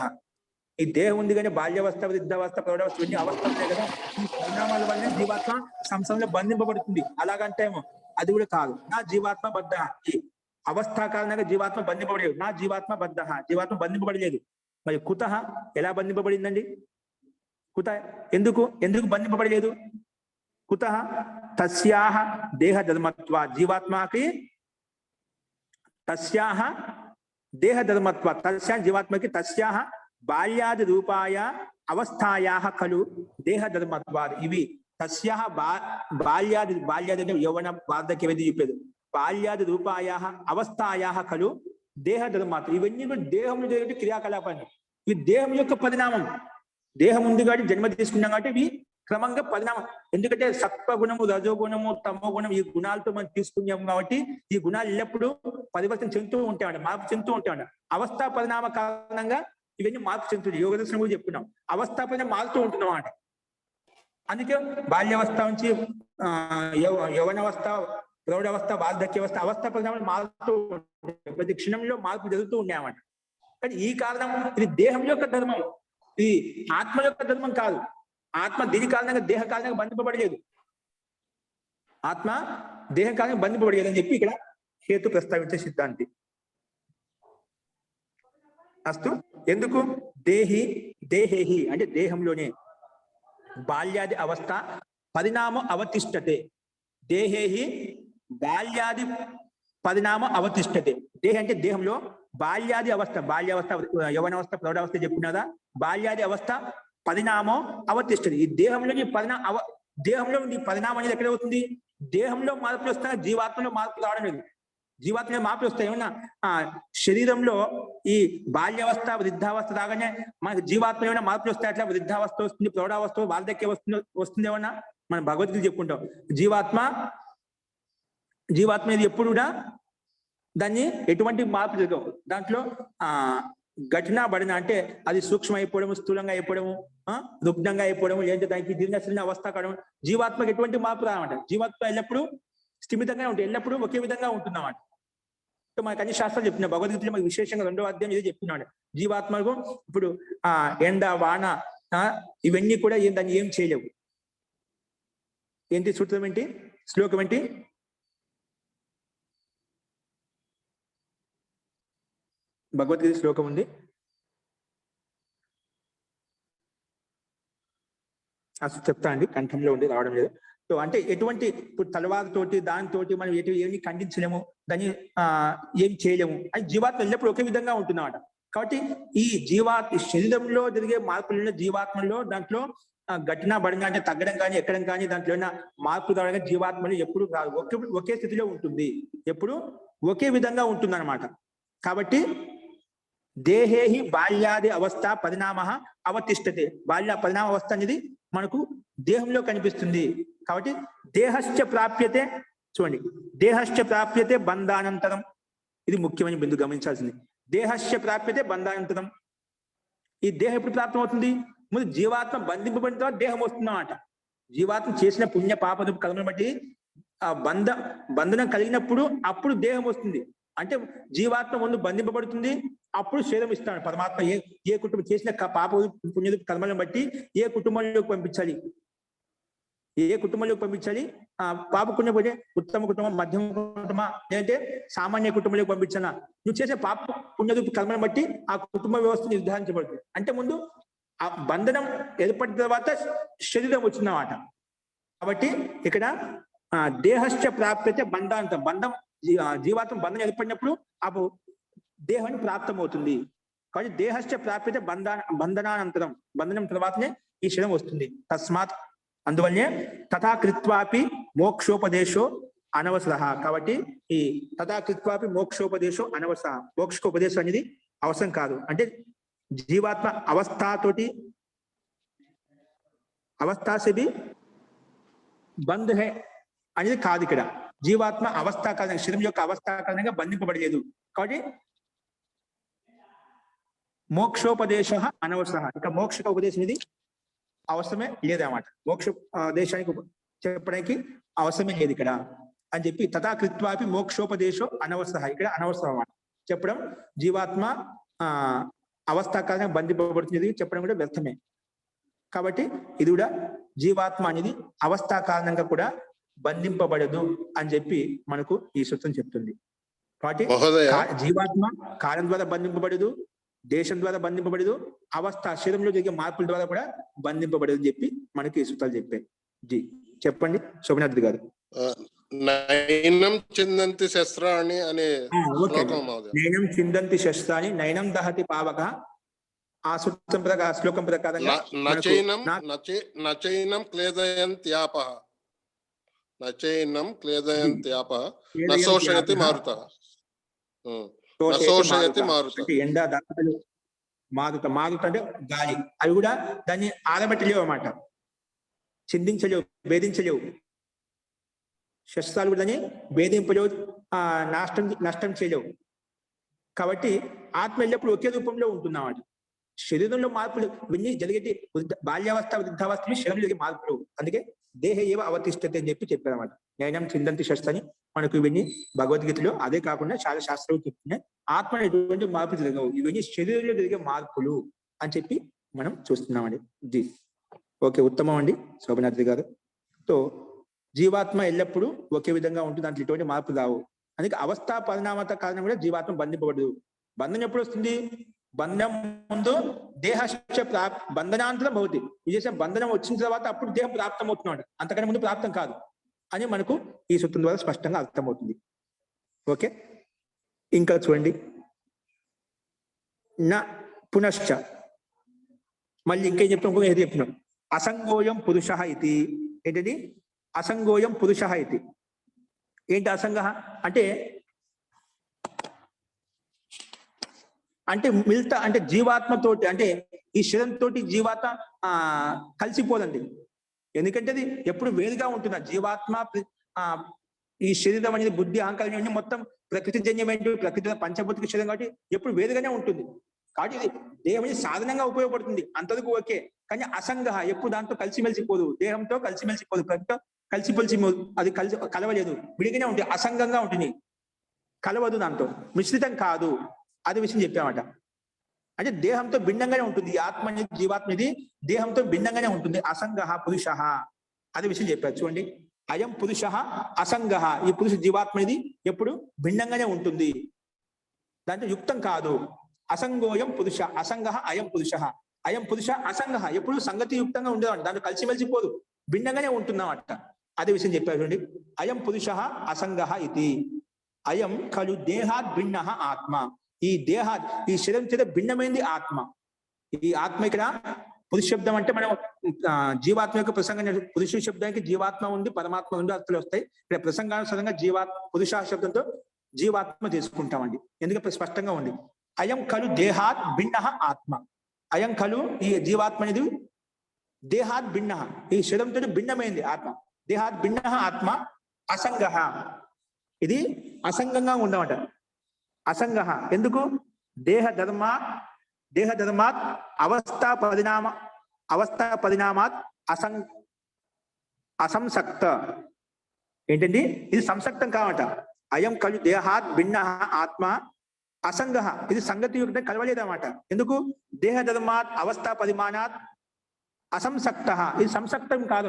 ఈ దేహం ఉంది కానీ బాల్యావస్థ, వృద్ధావస్థ, ప్రౌఢావస్థ ఇవన్నీ అవస్థలు ఉన్నాయి కదా, ఈ పరిణామాల వల్లనే జీవాత్మ సంసారంలో బంధింపబడుతుంది. అలాగంటేమో అది కూడా కాదు. నా జీవాత్మ బద్ధ. ఈ అవస్థ కారణంగా జీవాత్మ బంధింపబడలేదు. నా జీవాత్మ బద్ధ, జీవాత్మ బంధింపబడలేదు. మరి కుతః ఎలా బంధింపబడిందండి? ఎందుకు బంధింపబడలేదు? కుతః తస్యాహ దేహ ధర్మత్వ, జీవాత్మకి తస్యాహ దేహ ధర్మత్వ, తస్యా జీవాత్మకి తస్యాహ బాల్యాది రూపాయ అవస్థాయాహ ఖలు దేహ ధర్మత్వాది. ఇవి తస్యాహ బాల్యాది అంటే యౌవన వార్ధక్యం ఏది చెప్పేది. బాల్యాది రూపాయాహ అవస్థాయాహ ఖలు దేహ ధర్మాత్మ. ఇవన్నీ కూడా దేహంలో జరిగే క్రియాకలాపాన్ని. ఇవి దేహం యొక్క పరిణామం. దేహం ఉంది కాబట్టి జన్మ తీసుకున్నాం కాబట్టి ఇవి క్రమంగా పరిణామం. ఎందుకంటే సత్వగుణము, రజోగుణము, తమో గుణం ఈ గుణాలతో మనం తీసుకున్నాం కాబట్టి ఈ గుణాలు ఎల్లప్పుడూ పరివర్తన చెందుతూ ఉంటాయండి, మార్పు చెందుతూ ఉంటాయండి. అవస్థా పరిణామ కారణంగా ఇవన్నీ మార్పు చెందుతుంది. యోగ దర్శనం కూడా చెప్పుకున్నాం. అవస్థా పరిణామం మారుతూ ఉంటున్నాం అన్నమాట. అందుకే బాల్యావస్థ నుంచి యౌవనావస్థ, ప్రౌఢావస్థ, వార్ధక్యావస్థ, అవస్థ పరిణామాలు మారుతూ ఉంటాయి. ప్రతి క్షణంలో మార్పు జరుగుతూ ఉన్నాయన్నమాట. కానీ ఈ కారణం ఇది దేహం యొక్క ధర్మం, ఇది ఆత్మ యొక్క ధర్మం కాదు. ఆత్మ దీని కారణంగా దేహ కారణంగా బంధింపబడలేదు. ఆత్మ దేహ కారణంగా బంధింపబడలేదు అని చెప్పి ఇక్కడ హేతు ప్రస్తావించే సిద్ధాంతి. అస్తు. ఎందుకు? దేహేహి అంటే దేహంలోనే బాల్యాది అవస్థ పరిణామం అవతిష్టతే. దేహేహి బాల్యాది పరిణామం అవతిష్టతే. దేహ అంటే దేహంలో బాల్యాది అవస్థ, బాల్యావస్థ, యౌవనావస్థ, ప్రౌఢావస్థ చెప్పుకున్నదా. బాల్యాది అవస్థ పరిణామం అవతిష్టది. ఈ దేహంలో దేహంలో పరిణామం అనేది ఎక్కడ అవుతుంది? దేహంలో మార్పులు వస్తాయి, జీవాత్మలో మార్పులు రావడం లేదు. జీవాత్మలో మార్పులు వస్తాయి. ఏమన్నా శరీరంలో ఈ బాల్యావస్థ వృద్ధావస్థ రాగానే మనకి జీవాత్మ ఏమైనా మార్పులు వస్తాయి. అట్లా వృద్ధావస్థ వస్తుంది, ప్రౌఢావస్థ, వార్ధక్య వస్తుంది ఏమన్నా మనం భగవద్గీత చెప్పుకుంటాం. జీవాత్మ ఇది ఎప్పుడు కూడా దాన్ని ఎటువంటి మార్పు జరగవు. దాంట్లో ఘటన బడిన అంటే అది సూక్ష్మ అయిపోవడము, స్థూలంగా అయిపోవడము, రుగ్నంగా అయిపోవడము, లేదంటే దానికి దీర్ఘశీల అవస్థ కావడం. జీవాత్మకు ఎటువంటి మార్పు రావన్నమాట. జీవాత్మ ఎల్లప్పుడూ స్థిమితంగా ఉంటుంది, ఎల్లప్పుడూ ఒకే విధంగా ఉంటుందన్నమాట. మనకు అన్ని శాస్త్రాలు చెప్తున్నాయి. భగవద్గీతలో మనకి విశేషంగా 2వ అధ్యాయం ఇది చెప్తున్నాడు. జీవాత్మకు ఇప్పుడు ఎండ, వాన ఇవన్నీ కూడా దాన్ని ఏం చేయలేవు. ఏంటి సూత్రం ఏంటి, శ్లోకం ఏంటి? భగవద్గీత శ్లోకం ఉంది, అసలు చెప్తా అండి, కంఠంలో ఉంది, రావడం లేదు. సో అంటే ఎటువంటి ఇప్పుడు తలవారుతోటి దానితోటి మనం ఏమి ఖండించలేము, దాన్ని ఏం చేయలేము. అని జీవాత్మ ఎల్లప్పుడు ఒకే విధంగా ఉంటున్నమాట. కాబట్టి ఈ శరీరంలో జరిగే మార్పులు జీవాత్మలో దాంట్లో ఘటన బడిన అంటే తగ్గడం కానీ ఎక్కడం కానీ దాంట్లో మార్పు రావడం జీవాత్మలు ఎప్పుడు రాదు, ఒకే స్థితిలో ఉంటుంది, ఎప్పుడు ఒకే విధంగా ఉంటుంది అనమాట. కాబట్టి దేహేహి బాల్యాది అవస్థ పరిణామ అవతిష్టతే. బాల్య పరిణామ అవస్థ అనేది మనకు దేహంలో కనిపిస్తుంది. కాబట్టి దేహశ్చ ప్రాప్యతే, చూడండి, దేహశ్చ ప్రాప్యతే బంధానంతరం. ఇది ముఖ్యమైన బిందు గమనించాల్సింది. దేహశ్చ ప్రాప్యతే బంధానంతరం. ఈ దేహం ఎప్పుడు ప్రాప్తం అవుతుంది? ముందు జీవాత్మ బంధింపబడిన తర్వాత దేహం వస్తుందన్నమాట. జీవాత్మ చేసిన పుణ్య పాప కర్మను బట్టి బంధనం కలిగినప్పుడు అప్పుడు దేహం వస్తుంది. అంటే జీవాత్మ ముందు బంధింపబడుతుంది, అప్పుడు శరీరం ఇస్తాడు పరమాత్మ. ఏ కుటుంబం చేసిన పాప పుణ్య కర్మలను బట్టి ఏ కుటుంబంలోకి పంపించాలి, పాప పుణ్యం పోతే ఉత్తమ కుటుంబం, మధ్యమ కుటుంబం, లేదంటే సామాన్య కుటుంబంలోకి పంపించాలా. నువ్వు చేసే పాప పుణ్యరూప కర్మను బట్టి ఆ కుటుంబ వ్యవస్థ నిర్ధారించబడుతుంది. అంటే ముందు ఆ బంధనం ఏర్పడిన తర్వాత శరీరం వచ్చిందన్నమాట. కాబట్టి ఇక్కడ దేహశ్చ ప్రాప్యతే బంధాంతం. జీవాత్మ బంధనం ఏర్పడినప్పుడు అప్పుడు దేహాన్ని ప్రాప్తమవుతుంది. కాబట్టి దేహశ్చ ప్రాప్యతే బంధనానంతరం, బంధనం తర్వాతనే ఈ శరీరం వస్తుంది. తస్మాత్, అందువల్లే తథాకృత్వాపి మోక్షోపదేశో అనవసర. కాబట్టి ఈ తథాకృత్వాపి మోక్షోపదేశో అనవసర, మోక్షోపదేశం అనేది అవసరం కాదు. అంటే జీవాత్మ అవస్థాసేబి బంధ్ హే అనేది కాదు. ఇక్కడ జీవాత్మ అవస్థా కారణంగా, శరీరం యొక్క అవస్థా కారణంగా బంధింపబడలేదు. కాబట్టి మోక్షోపదేశ అనవసర. ఇక మోక్ష ఉపదేశం ఇది అవసరమే లేదన్నమాట. మోక్ష దేశానికి చెప్పడానికి అవసరమే లేదు ఇక్కడ అని చెప్పి తథాకృత్వాపి మోక్షోపదేశో అనవసర. ఇక్కడ అనవసరం అన్నమాట చెప్పడం. జీవాత్మ అవస్థా కారణంగా బంధింపబడుతుంది చెప్పడం కూడా వ్యర్థమే. కాబట్టి ఇది కూడా జీవాత్మ అనేది అవస్థా కారణంగా కూడా బంధింపబడదు అని చెప్పి మనకు ఈ సూత్రం చెప్తుంది. కాబట్టి జీవాత్మ కాలం ద్వారా బంధింపబడదు, దేశం ద్వారా బంధింపబడదు, అవస్థ శరీరంలో జరిగే మార్పుల ద్వారా కూడా బంధింపబడదు అని చెప్పి మనకి ఈ సూత్రాలు చెప్పాయి. జీ చెప్పండి శోభనాథ్ గారు. నైనం చిందంతి శస్త్రాన్ని అనే నైనం చిందంతి శస్త్రాన్ని నైనం దహతి పావక. ఆ సూత్రం ప్రకారం, శ్లోకం ప్రకారంగా నచైనం క్లేదయంత్యాపః, నచైనం క్లేదయంత్యాపః నశోషయతి మారుతః, నశోషయతి మారుతః. ఎండ దాటలు మారుత అంటే గాలి, అవి కూడా దాన్ని ఆరబెట్టలేవు అన్నమాట, చిందించలేవు, భేదించలేవు. శస్త్రాలు కూడా దాన్ని భేదింపలేవు, నష్టం చేయలేవు. కాబట్టి ఆత్మ ఎల్లప్పుడు ఒకే రూపంలో ఉంటున్నమాట. శరీరంలో మార్పులు ఇవన్నీ జరిగే బాల్యావస్థ వృద్ధావస్థ శరీరంలో జరిగే మార్పులు. అందుకే దేహ ఏవ అవతిష్టతే అని చెప్పారు అన్నమాట. నైనం చిందంతి శస్త్రాన్ని మనకు ఇవన్నీ భగవద్గీతలో, అదే కాకుండా చాలా శాస్త్రాలు చెప్తున్నాయి. ఆత్మ ఎటువంటి మార్పులు జరగవు, ఇవన్నీ శరీరంలో జరిగే మార్పులు అని చెప్పి మనం చూస్తున్నామండి. జీ ఓకే, ఉత్తమం అండి శోభనాథ్ గారు. సో జీవాత్మ ఎల్లప్పుడూ ఒకే విధంగా ఉంటుంది, దాంట్లో ఎటువంటి మార్పు రావు. అందుకే అవస్థా పరిణామత కారణం కూడా జీవాత్మ బంధింపబడదు. బంధనం ఎప్పుడు వస్తుంది? బంధనం ముందు దేహశ్చ బంధనాంతరం భవతి. ఇది చేసిన బంధనం వచ్చిన తర్వాత అప్పుడు దేహం ప్రాప్తం అవుతున్నాడు, అంతకన్నా ముందు ప్రాప్తం కాదు అని మనకు ఈ సూత్రం ద్వారా స్పష్టంగా అర్థమవుతుంది. ఓకే, ఇంకా చూడండి. నా పునశ్చ, మళ్ళీ ఇంకేం చెప్తాం, ఏది చెప్తున్నాం, అసంగోయం పురుష ఇది. ఏంటది? అసంగోయం పురుష ఇది. ఏంటి అసంగ అంటే అంటే మిల్త అంటే జీవాత్మతోటి అంటే ఈ శరీరంతో జీవాత్మ కలిసిపోదండి. ఎందుకంటే అది ఎప్పుడు వేరుగా ఉంటుంది. జీవాత్మ ఈ శరీరం అనేది బుద్ధి అహంకారం మొత్తం ప్రకృతి జన్యమైన ప్రకృతి పంచభూతిక శరీరం కాబట్టి ఎప్పుడు వేరుగానే ఉంటుంది. కాబట్టి ఇది దేహం సాధనంగా ఉపయోగపడుతుంది, అంతవరకు ఓకే. కానీ అసంగ ఎప్పుడు దాంతో కలిసిమెలిసిపోదు, దేహంతో కలిసిమెలిసిపోదు, ప్రకృతితో కలిసిమెలిసి అది కలవలేదు, విడిగానే ఉంటుంది, అసంగంగా ఉంటుంది, కలవదు, దాంతో మిశ్రితం కాదు. అది విషయం చెప్పామట. అంటే దేహంతో భిన్నంగానే ఉంటుంది. ఈ ఆత్మ అనేది జీవాత్మ ఇది దేహంతో భిన్నంగానే ఉంటుంది. అసంగ పురుష అది విషయం చెప్పారు. చూడండి, అయం పురుష అసంగ, ఈ పురుష జీవాత్మ ఇది ఎప్పుడు భిన్నంగానే ఉంటుంది, దాంట్లో యుక్తం కాదు. అసంగోయం పురుష అసంగ అయం పురుష, అయం పురుష అసంగ ఎప్పుడు సంగతి యుక్తంగా ఉండేవాడు, దాంట్లో కలిసిమెలిసిపోదు, భిన్నంగానే ఉంటున్నామట. అదే విషయం చెప్పారు. చూడండి, అయం పురుష అసంగ ఇది అయం ఖలు దేహాత్ భిన్న ఆత్మ. ఈ దేహాత్ ఈ శరీరం చేత భిన్నమైంది ఆత్మ. ఈ ఆత్మ ఇక్కడ పురుష శబ్దం అంటే మనం జీవాత్మ యొక్క ప్రసంగం, పురుష శబ్దానికి జీవాత్మ ఉంది, పరమాత్మ ఉంది, అర్థాలు వస్తాయి. ఇక్కడ ప్రసంగానుసారంగా పురుష శబ్దంతో జీవాత్మ తీసుకుంటామండి, ఎందుకంటే స్పష్టంగా ఉంది. అయం ఖలు దేహాత్ భిన్న ఆత్మ. అయం ఖలు ఈ జీవాత్మ అనేది దేహాత్ భిన్న, ఈ శరీరంతో భిన్నమైంది ఆత్మ. దేహాత్ భిన్న ఆత్మ అసంగ, ఇది అసంగంగా ఉండమట. అసంగ ఎందుకు? దేహ ధర్మాత్ అవస్థా పరిణామాత్ అసంసక్త. ఏంటండి? ఇది సంసక్తం కావట. అయం ఖలు దేహాత్ భిన్న ఆత్మ అసంగ, ఇది సంగతి యుక్తం కలవలేదన్నమాట. ఎందుకు? దేహ ధర్మాత్ అవస్థా పరిమాణాత్ అసంసక్త, ఇది సంసక్తం కాదు,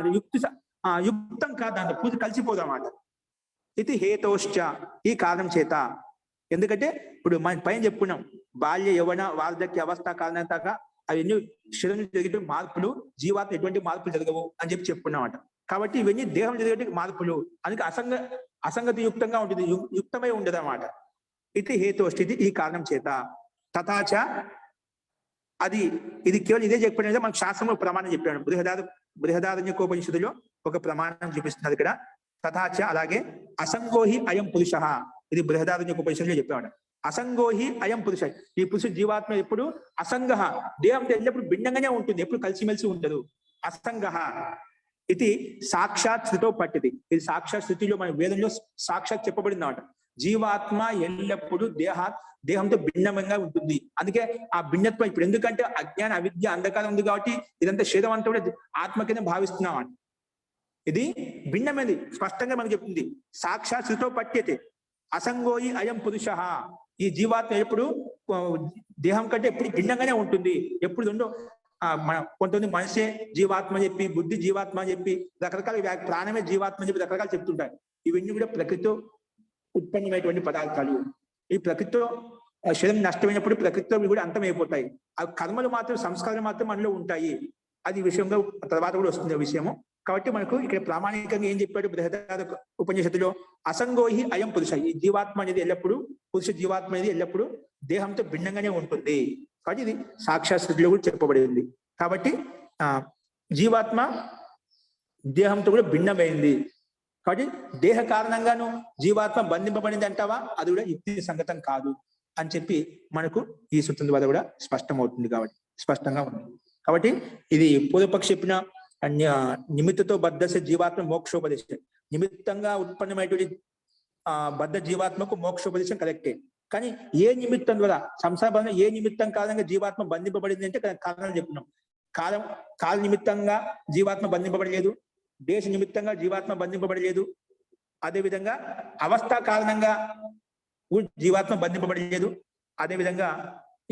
యుక్తం కాదు, దాంట్లో పూజ కలిసిపోదు అన్నమాట. ఇది హేతోశ్చ, ఈ కారణం చేత. ఎందుకంటే ఇప్పుడు మనం పైన చెప్పుకున్నాం, బాల్య యవ్వన వార్ధక్య అవస్థ కారణంగా అవన్నీ శరీరం జరిగే మార్పులు, జీవాత్మ ఎటువంటి మార్పులు జరగవు అని చెప్పి చెప్పుకున్నామట. కాబట్టి ఇవన్నీ దేహం జరిగే మార్పులు, అందుకే అసంగతి యుక్తంగా ఉంటుంది, యుక్తమై ఉండదు అన్నమాట. ఇది హేతోష్టి, ఈ కారణం చేత. తథాచ, ఇది కేవలం ఇదే చెప్పిన మనకు శాస్త్రంలో ప్రమాణం చెప్పాడు. బృహదారణ్యకోపనిషత్తులో ఒక ప్రమాణం చూపిస్తున్నారు ఇక్కడ. తథాచ, అలాగే అసంగోహి అయం పురుష, ఇది బృహదారణ్యకోపనిషత్తులో చెప్పాడు. అసంగోహి అయం పురుష, ఈ పురుష జీవాత్మ ఎప్పుడు అసంగ, దేహంతో ఎల్లప్పుడు భిన్నంగానే ఉంటుంది, ఎప్పుడు కలిసిమెలిసి ఉండదు. అసంగ ఇది సాక్షాత్ స్థితితో పట్టిది. ఇది సాక్షాత్ స్థితిలో మన వేదంలో సాక్షాత్ చెప్పబడింది అన్నమాట. జీవాత్మ ఎల్లప్పుడూ దేహంతో భిన్నంగా ఉంటుంది. అందుకే ఆ భిన్నత్వం ఇప్పుడు ఎందుకంటే అజ్ఞాన అవిద్య అంధకారం ఉంది కాబట్టి ఇదంతా శరీరం అంతా కూడా ఆత్మ కింద భావిస్తున్నాం అండి. ఇది భిన్నమైనది, స్పష్టంగా మనకు చెప్తుంది. సాక్షాత్ స్థితితో పట్టితే అసంగోయి అయం పురుష, ఈ జీవాత్మ ఎప్పుడు దేహం కంటే ఎప్పుడు భిన్నంగానే ఉంటుంది. ఎప్పుడు ఉండో కొంతమంది మనసే జీవాత్మ చెప్పి, బుద్ధి జీవాత్మ చెప్పి, రకరకాల ప్రాణమే జీవాత్మ చెప్పి రకరకాలు చెప్తుంటారు. ఇవన్నీ కూడా ప్రకృతితో ఉత్పన్నమైనటువంటి పదార్థాలు. ఈ ప్రకృతితో శరీరం నష్టమైనప్పుడు ప్రకృతితో కూడా అంతమైపోతాయి. ఆ కర్మలు మాత్రం, సంస్కారాలు మాత్రం మనలో ఉంటాయి. అది విషయంగా తర్వాత కూడా వస్తుంది ఆ విషయము. కాబట్టి మనకు ఇక్కడ ప్రామాణికంగా ఏం చెప్పాడు బృహదార ఉపనిషత్తులో? అసంగోహి అయం పురుష, ఈ జీవాత్మ అనేది ఎల్లప్పుడు, పురుష జీవాత్మ అనేది ఎల్లప్పుడు దేహంతో భిన్నంగానే ఉంటుంది. కాబట్టి ఇది సాక్షాత్ స్థితిలో కూడా చెప్పబడింది. కాబట్టి జీవాత్మ దేహంతో కూడా భిన్నమైంది. కాబట్టి దేహ కారణంగాను జీవాత్మ బంధింపబడింది అంటావా? అది కూడా యుక్తి సంగతం కాదు అని చెప్పి మనకు ఈ సూత్రం ద్వారా కూడా స్పష్టమవుతుంది. కాబట్టి స్పష్టంగా ఉంది. కాబట్టి ఇది పూర్వపక్షి చెప్పిన నిమిత్తతో బద్ధసే జీవాత్మ మోక్షోపదేశం, నిమిత్తంగా ఉత్పన్నమైనటువంటి బద్ధ జీవాత్మకు మోక్షోపదేశం కరెక్టే. కానీ ఏ నిమిత్తం ద్వారా, సంసార బంధం ఏ నిమిత్తం కారణంగా జీవాత్మ బంధింపబడింది అంటే కారణాలు చెప్పుకున్నాం. కాల నిమిత్తంగా జీవాత్మ బంధింపబడలేదు, దేశ నిమిత్తంగా జీవాత్మ బంధింపబడలేదు, అదేవిధంగా అవస్థ కారణంగా జీవాత్మ బంధింపబడలేదు, అదేవిధంగా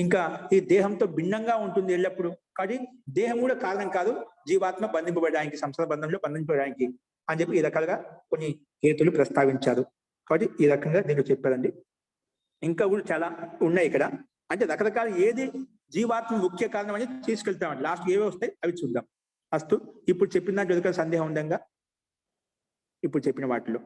ఇంకా ఈ దేహంతో భిన్నంగా ఉంటుంది ఎల్లప్పుడు. కానీ దేహం కూడా కారణం కాదు జీవాత్మ బంధింపబడడానికి, సంసార బంధంలో బంధింపబడడానికి అని చెప్పి ఈ రకాలుగా కొన్ని హేతులు ప్రస్తావించారు. కాబట్టి ఈ రకంగా నేను చెప్పారండి. ఇంకా కూడా చాలా ఉన్నాయి ఇక్కడ. అంటే రకరకాల ఏది జీవాత్మ ముఖ్య కారణం అని తీసుకెళ్తామండి. లాస్ట్ ఏవే వస్తాయి అవి చూద్దాం. అస్తు, ఇప్పుడు చెప్పిన దాంట్లో ఎవరికైనా సందేహం ఉందంగా? ఇప్పుడు చెప్పిన వాటిలో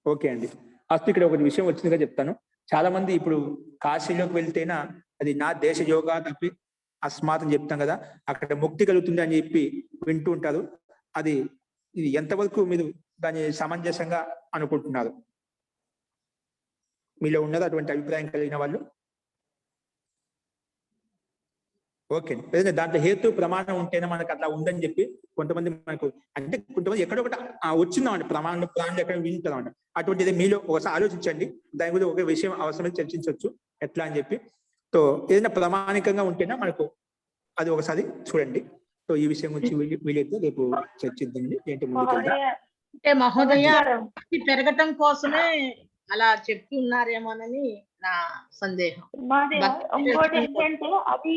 ఓకే అండి. అస్తు, ఇక్కడ ఒక విషయం వచ్చిందిగా చెప్తాను. చాలా మంది ఇప్పుడు కాశీలోకి వెళ్తేనా అది నా దేశ యోగా తప్పి అస్మాత్ అని చెప్తాం కదా, అక్కడ ముక్తి కలుగుతుంది అని చెప్పి వింటూ ఉంటారు. అది ఇది ఎంతవరకు మీరు దాన్ని సమంజసంగా అనుకుంటున్నారు? మీలో ఉన్నది అటువంటి అభిప్రాయం కలిగిన వాళ్ళు? ఓకే, ఏదైనా దాంట్లో హేతు ప్రమాణం ఉంటేనే మనకు అట్లా ఉందని చెప్పి కొంతమంది మనకు, అంటే కొంతమంది ఎక్కడొకటి వచ్చిందామండి ప్రమాణం ప్రాణులు ఎక్కడ వింటామంట. అటువంటిది మీలో ఒకసారి ఆలోచించండి, దాని గురించి ఒక విషయం అవసరమైతే చర్చించవచ్చు ఎట్లా అని చెప్పి. సో ఏదైనా ప్రామాణికంగా ఉంటేనే మనకు అది ఒకసారి చూడండి. సో ఈ విషయం గురించి వీలైతే రేపు చర్చిద్దండి. ఏంటి ముందుకెళ్తా అంటే మహోదయ భక్తి పెరగటం కోసమే అలా చెప్తున్నారేమోనని నా సందేహం. మాది ఇంకోటి ఏంటంటే అది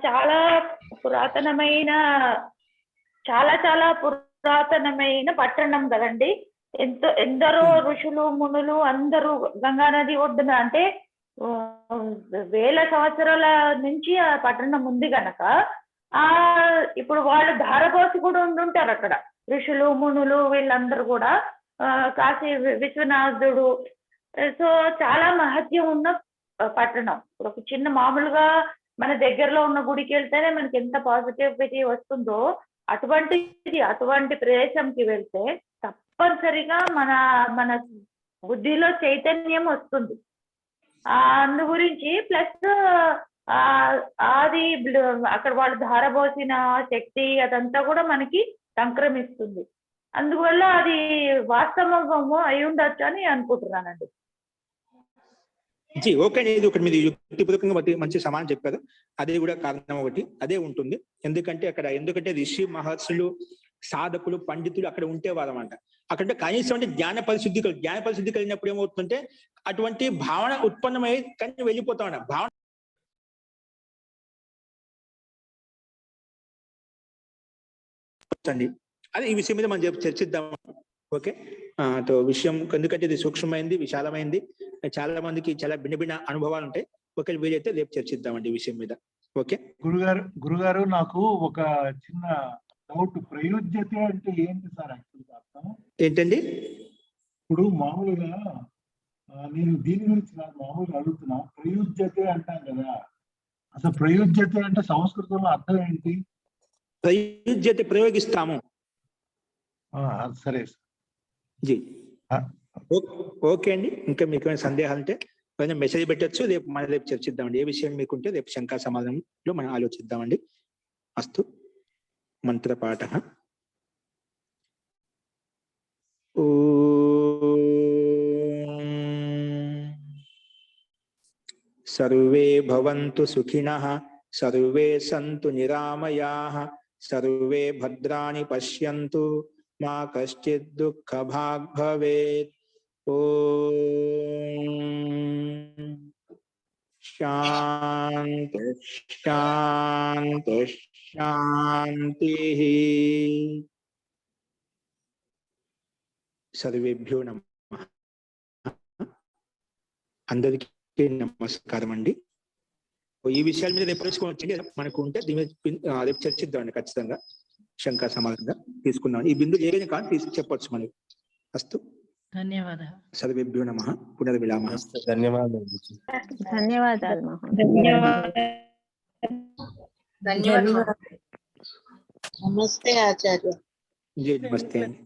చాలా పురాతనమైన పురాతనమైన పట్టణం కదండి. ఎందరో ఋషులు మునులు అందరూ గంగా నది ఒడ్డున, అంటే వేల సంవత్సరాల నుంచి ఆ పట్టణం ఉంది గనక ఇప్పుడు వాళ్ళు ధారపోసి కూడా ఉండుంటారు అక్కడ. ఋషులు మునులు వీళ్ళందరూ కూడా కాశీ విశ్వనాథుడు. సో చాలా మహత్యం ఉన్న పట్టణం. ఇప్పుడు ఒక చిన్న మామూలుగా మన దగ్గరలో ఉన్న గుడికి వెళ్తేనే మనకి ఎంత పాజిటివిటీ వస్తుందో, అటువంటి ప్రదేశంకి వెళ్తే తప్పనిసరిగా మన బుద్ధిలో చైతన్యం వస్తుంది. అందు గురించి ప్లస్ అది అక్కడ వాళ్ళు ధారపోసిన శక్తి అదంతా కూడా మనకి సంక్రమిస్తుంది. అందువల్ల అది వాస్తవము అయి ఉండొచ్చు అని అనుకుంటున్నానండి. ఓకే అండి, ఇది ఒకటి మీరు యుక్తిపూర్వకంగా మంచి సమానం చెప్పారు. అదే కూడా కారణం ఒకటి అదే ఉంటుంది. ఎందుకంటే ఋషి మహర్షులు సాధకులు పండితులు అక్కడ ఉంటేవారు అన్నమాట. అక్కడ కనీసం అంటే జ్ఞాన పరిశుద్ధి కలిగినప్పుడు ఏమవుతుందంటే అటువంటి భావన ఉత్పన్నమై కానీ వెళ్ళిపోతా ఉన్నా భావన అదే ఈ విషయం మీద మనం చర్చిద్దాం. ఓకే, విషయం ఎందుకంటే ఇది సూక్ష్మమైంది, విశాలమైంది, చాలా మందికి చాలా భిన్న అనుభవాలు ఉంటాయి. ఒకవేళ వీలైతే రేపు చర్చిద్దామండి ఈ విషయం మీద. ఓకే గురుగారు నాకు ఒక చిన్న డౌట్. ప్రయోజ్యత అంటే ఏంటి సార్? యాక్చువల్గా అర్థం ఏంటండి? ఇప్పుడు మామూలుగా నేను దీని గురించి నాకు మామూలుగా అడుగుతున్నా. ప్రయోజ్యత అంటాం కదా, అసలు ప్రయోజ్యత అంటే సంస్కృతంలో అర్థం ఏంటి? ప్రయోజ్యత ప్రయోగిస్తాము. సరే జీ ఓకే అండి. ఇంకా మీకు ఏమైనా సందేహాలు ఉంటే కొంచెం మెసేజ్ పెట్టచ్చు. రేపు చర్చిద్దామండి. ఏ విషయం మీకుంటే రేపు శంకా సమాధానంలో మనం ఆలోచిద్దామండి. అస్తు. మంత్రపాఠ. సర్వే భవంతు సుఖినః, సర్వే సంతు నిరామయాః, సర్వే భద్రాణి పశ్యంతు, మా కశ్చిద్ దుఃఖభాగ్ భవేత్. ఓం శాంతి శాంతి శాంతి. సర్వేభ్యో నమః. అందరికీ నమస్కారం అండి. ఈ విషయాల మీద రేపు మనకు ఉంటే దీని మీద రేపు చర్చిద్దామండి. ఖచ్చితంగా శంకా సమాధానంగా తీసుకున్నాం. ఈ బిందు ఏదైనా కానీ చెప్పొచ్చు మనకి. అస్తు. ధన్యవాదాలు. సర్వేభ్యో నమః. పునర్మిలామః. ధన్యవాదాలు. నమస్తే ఆచార్య. జై నమస్తే అండి.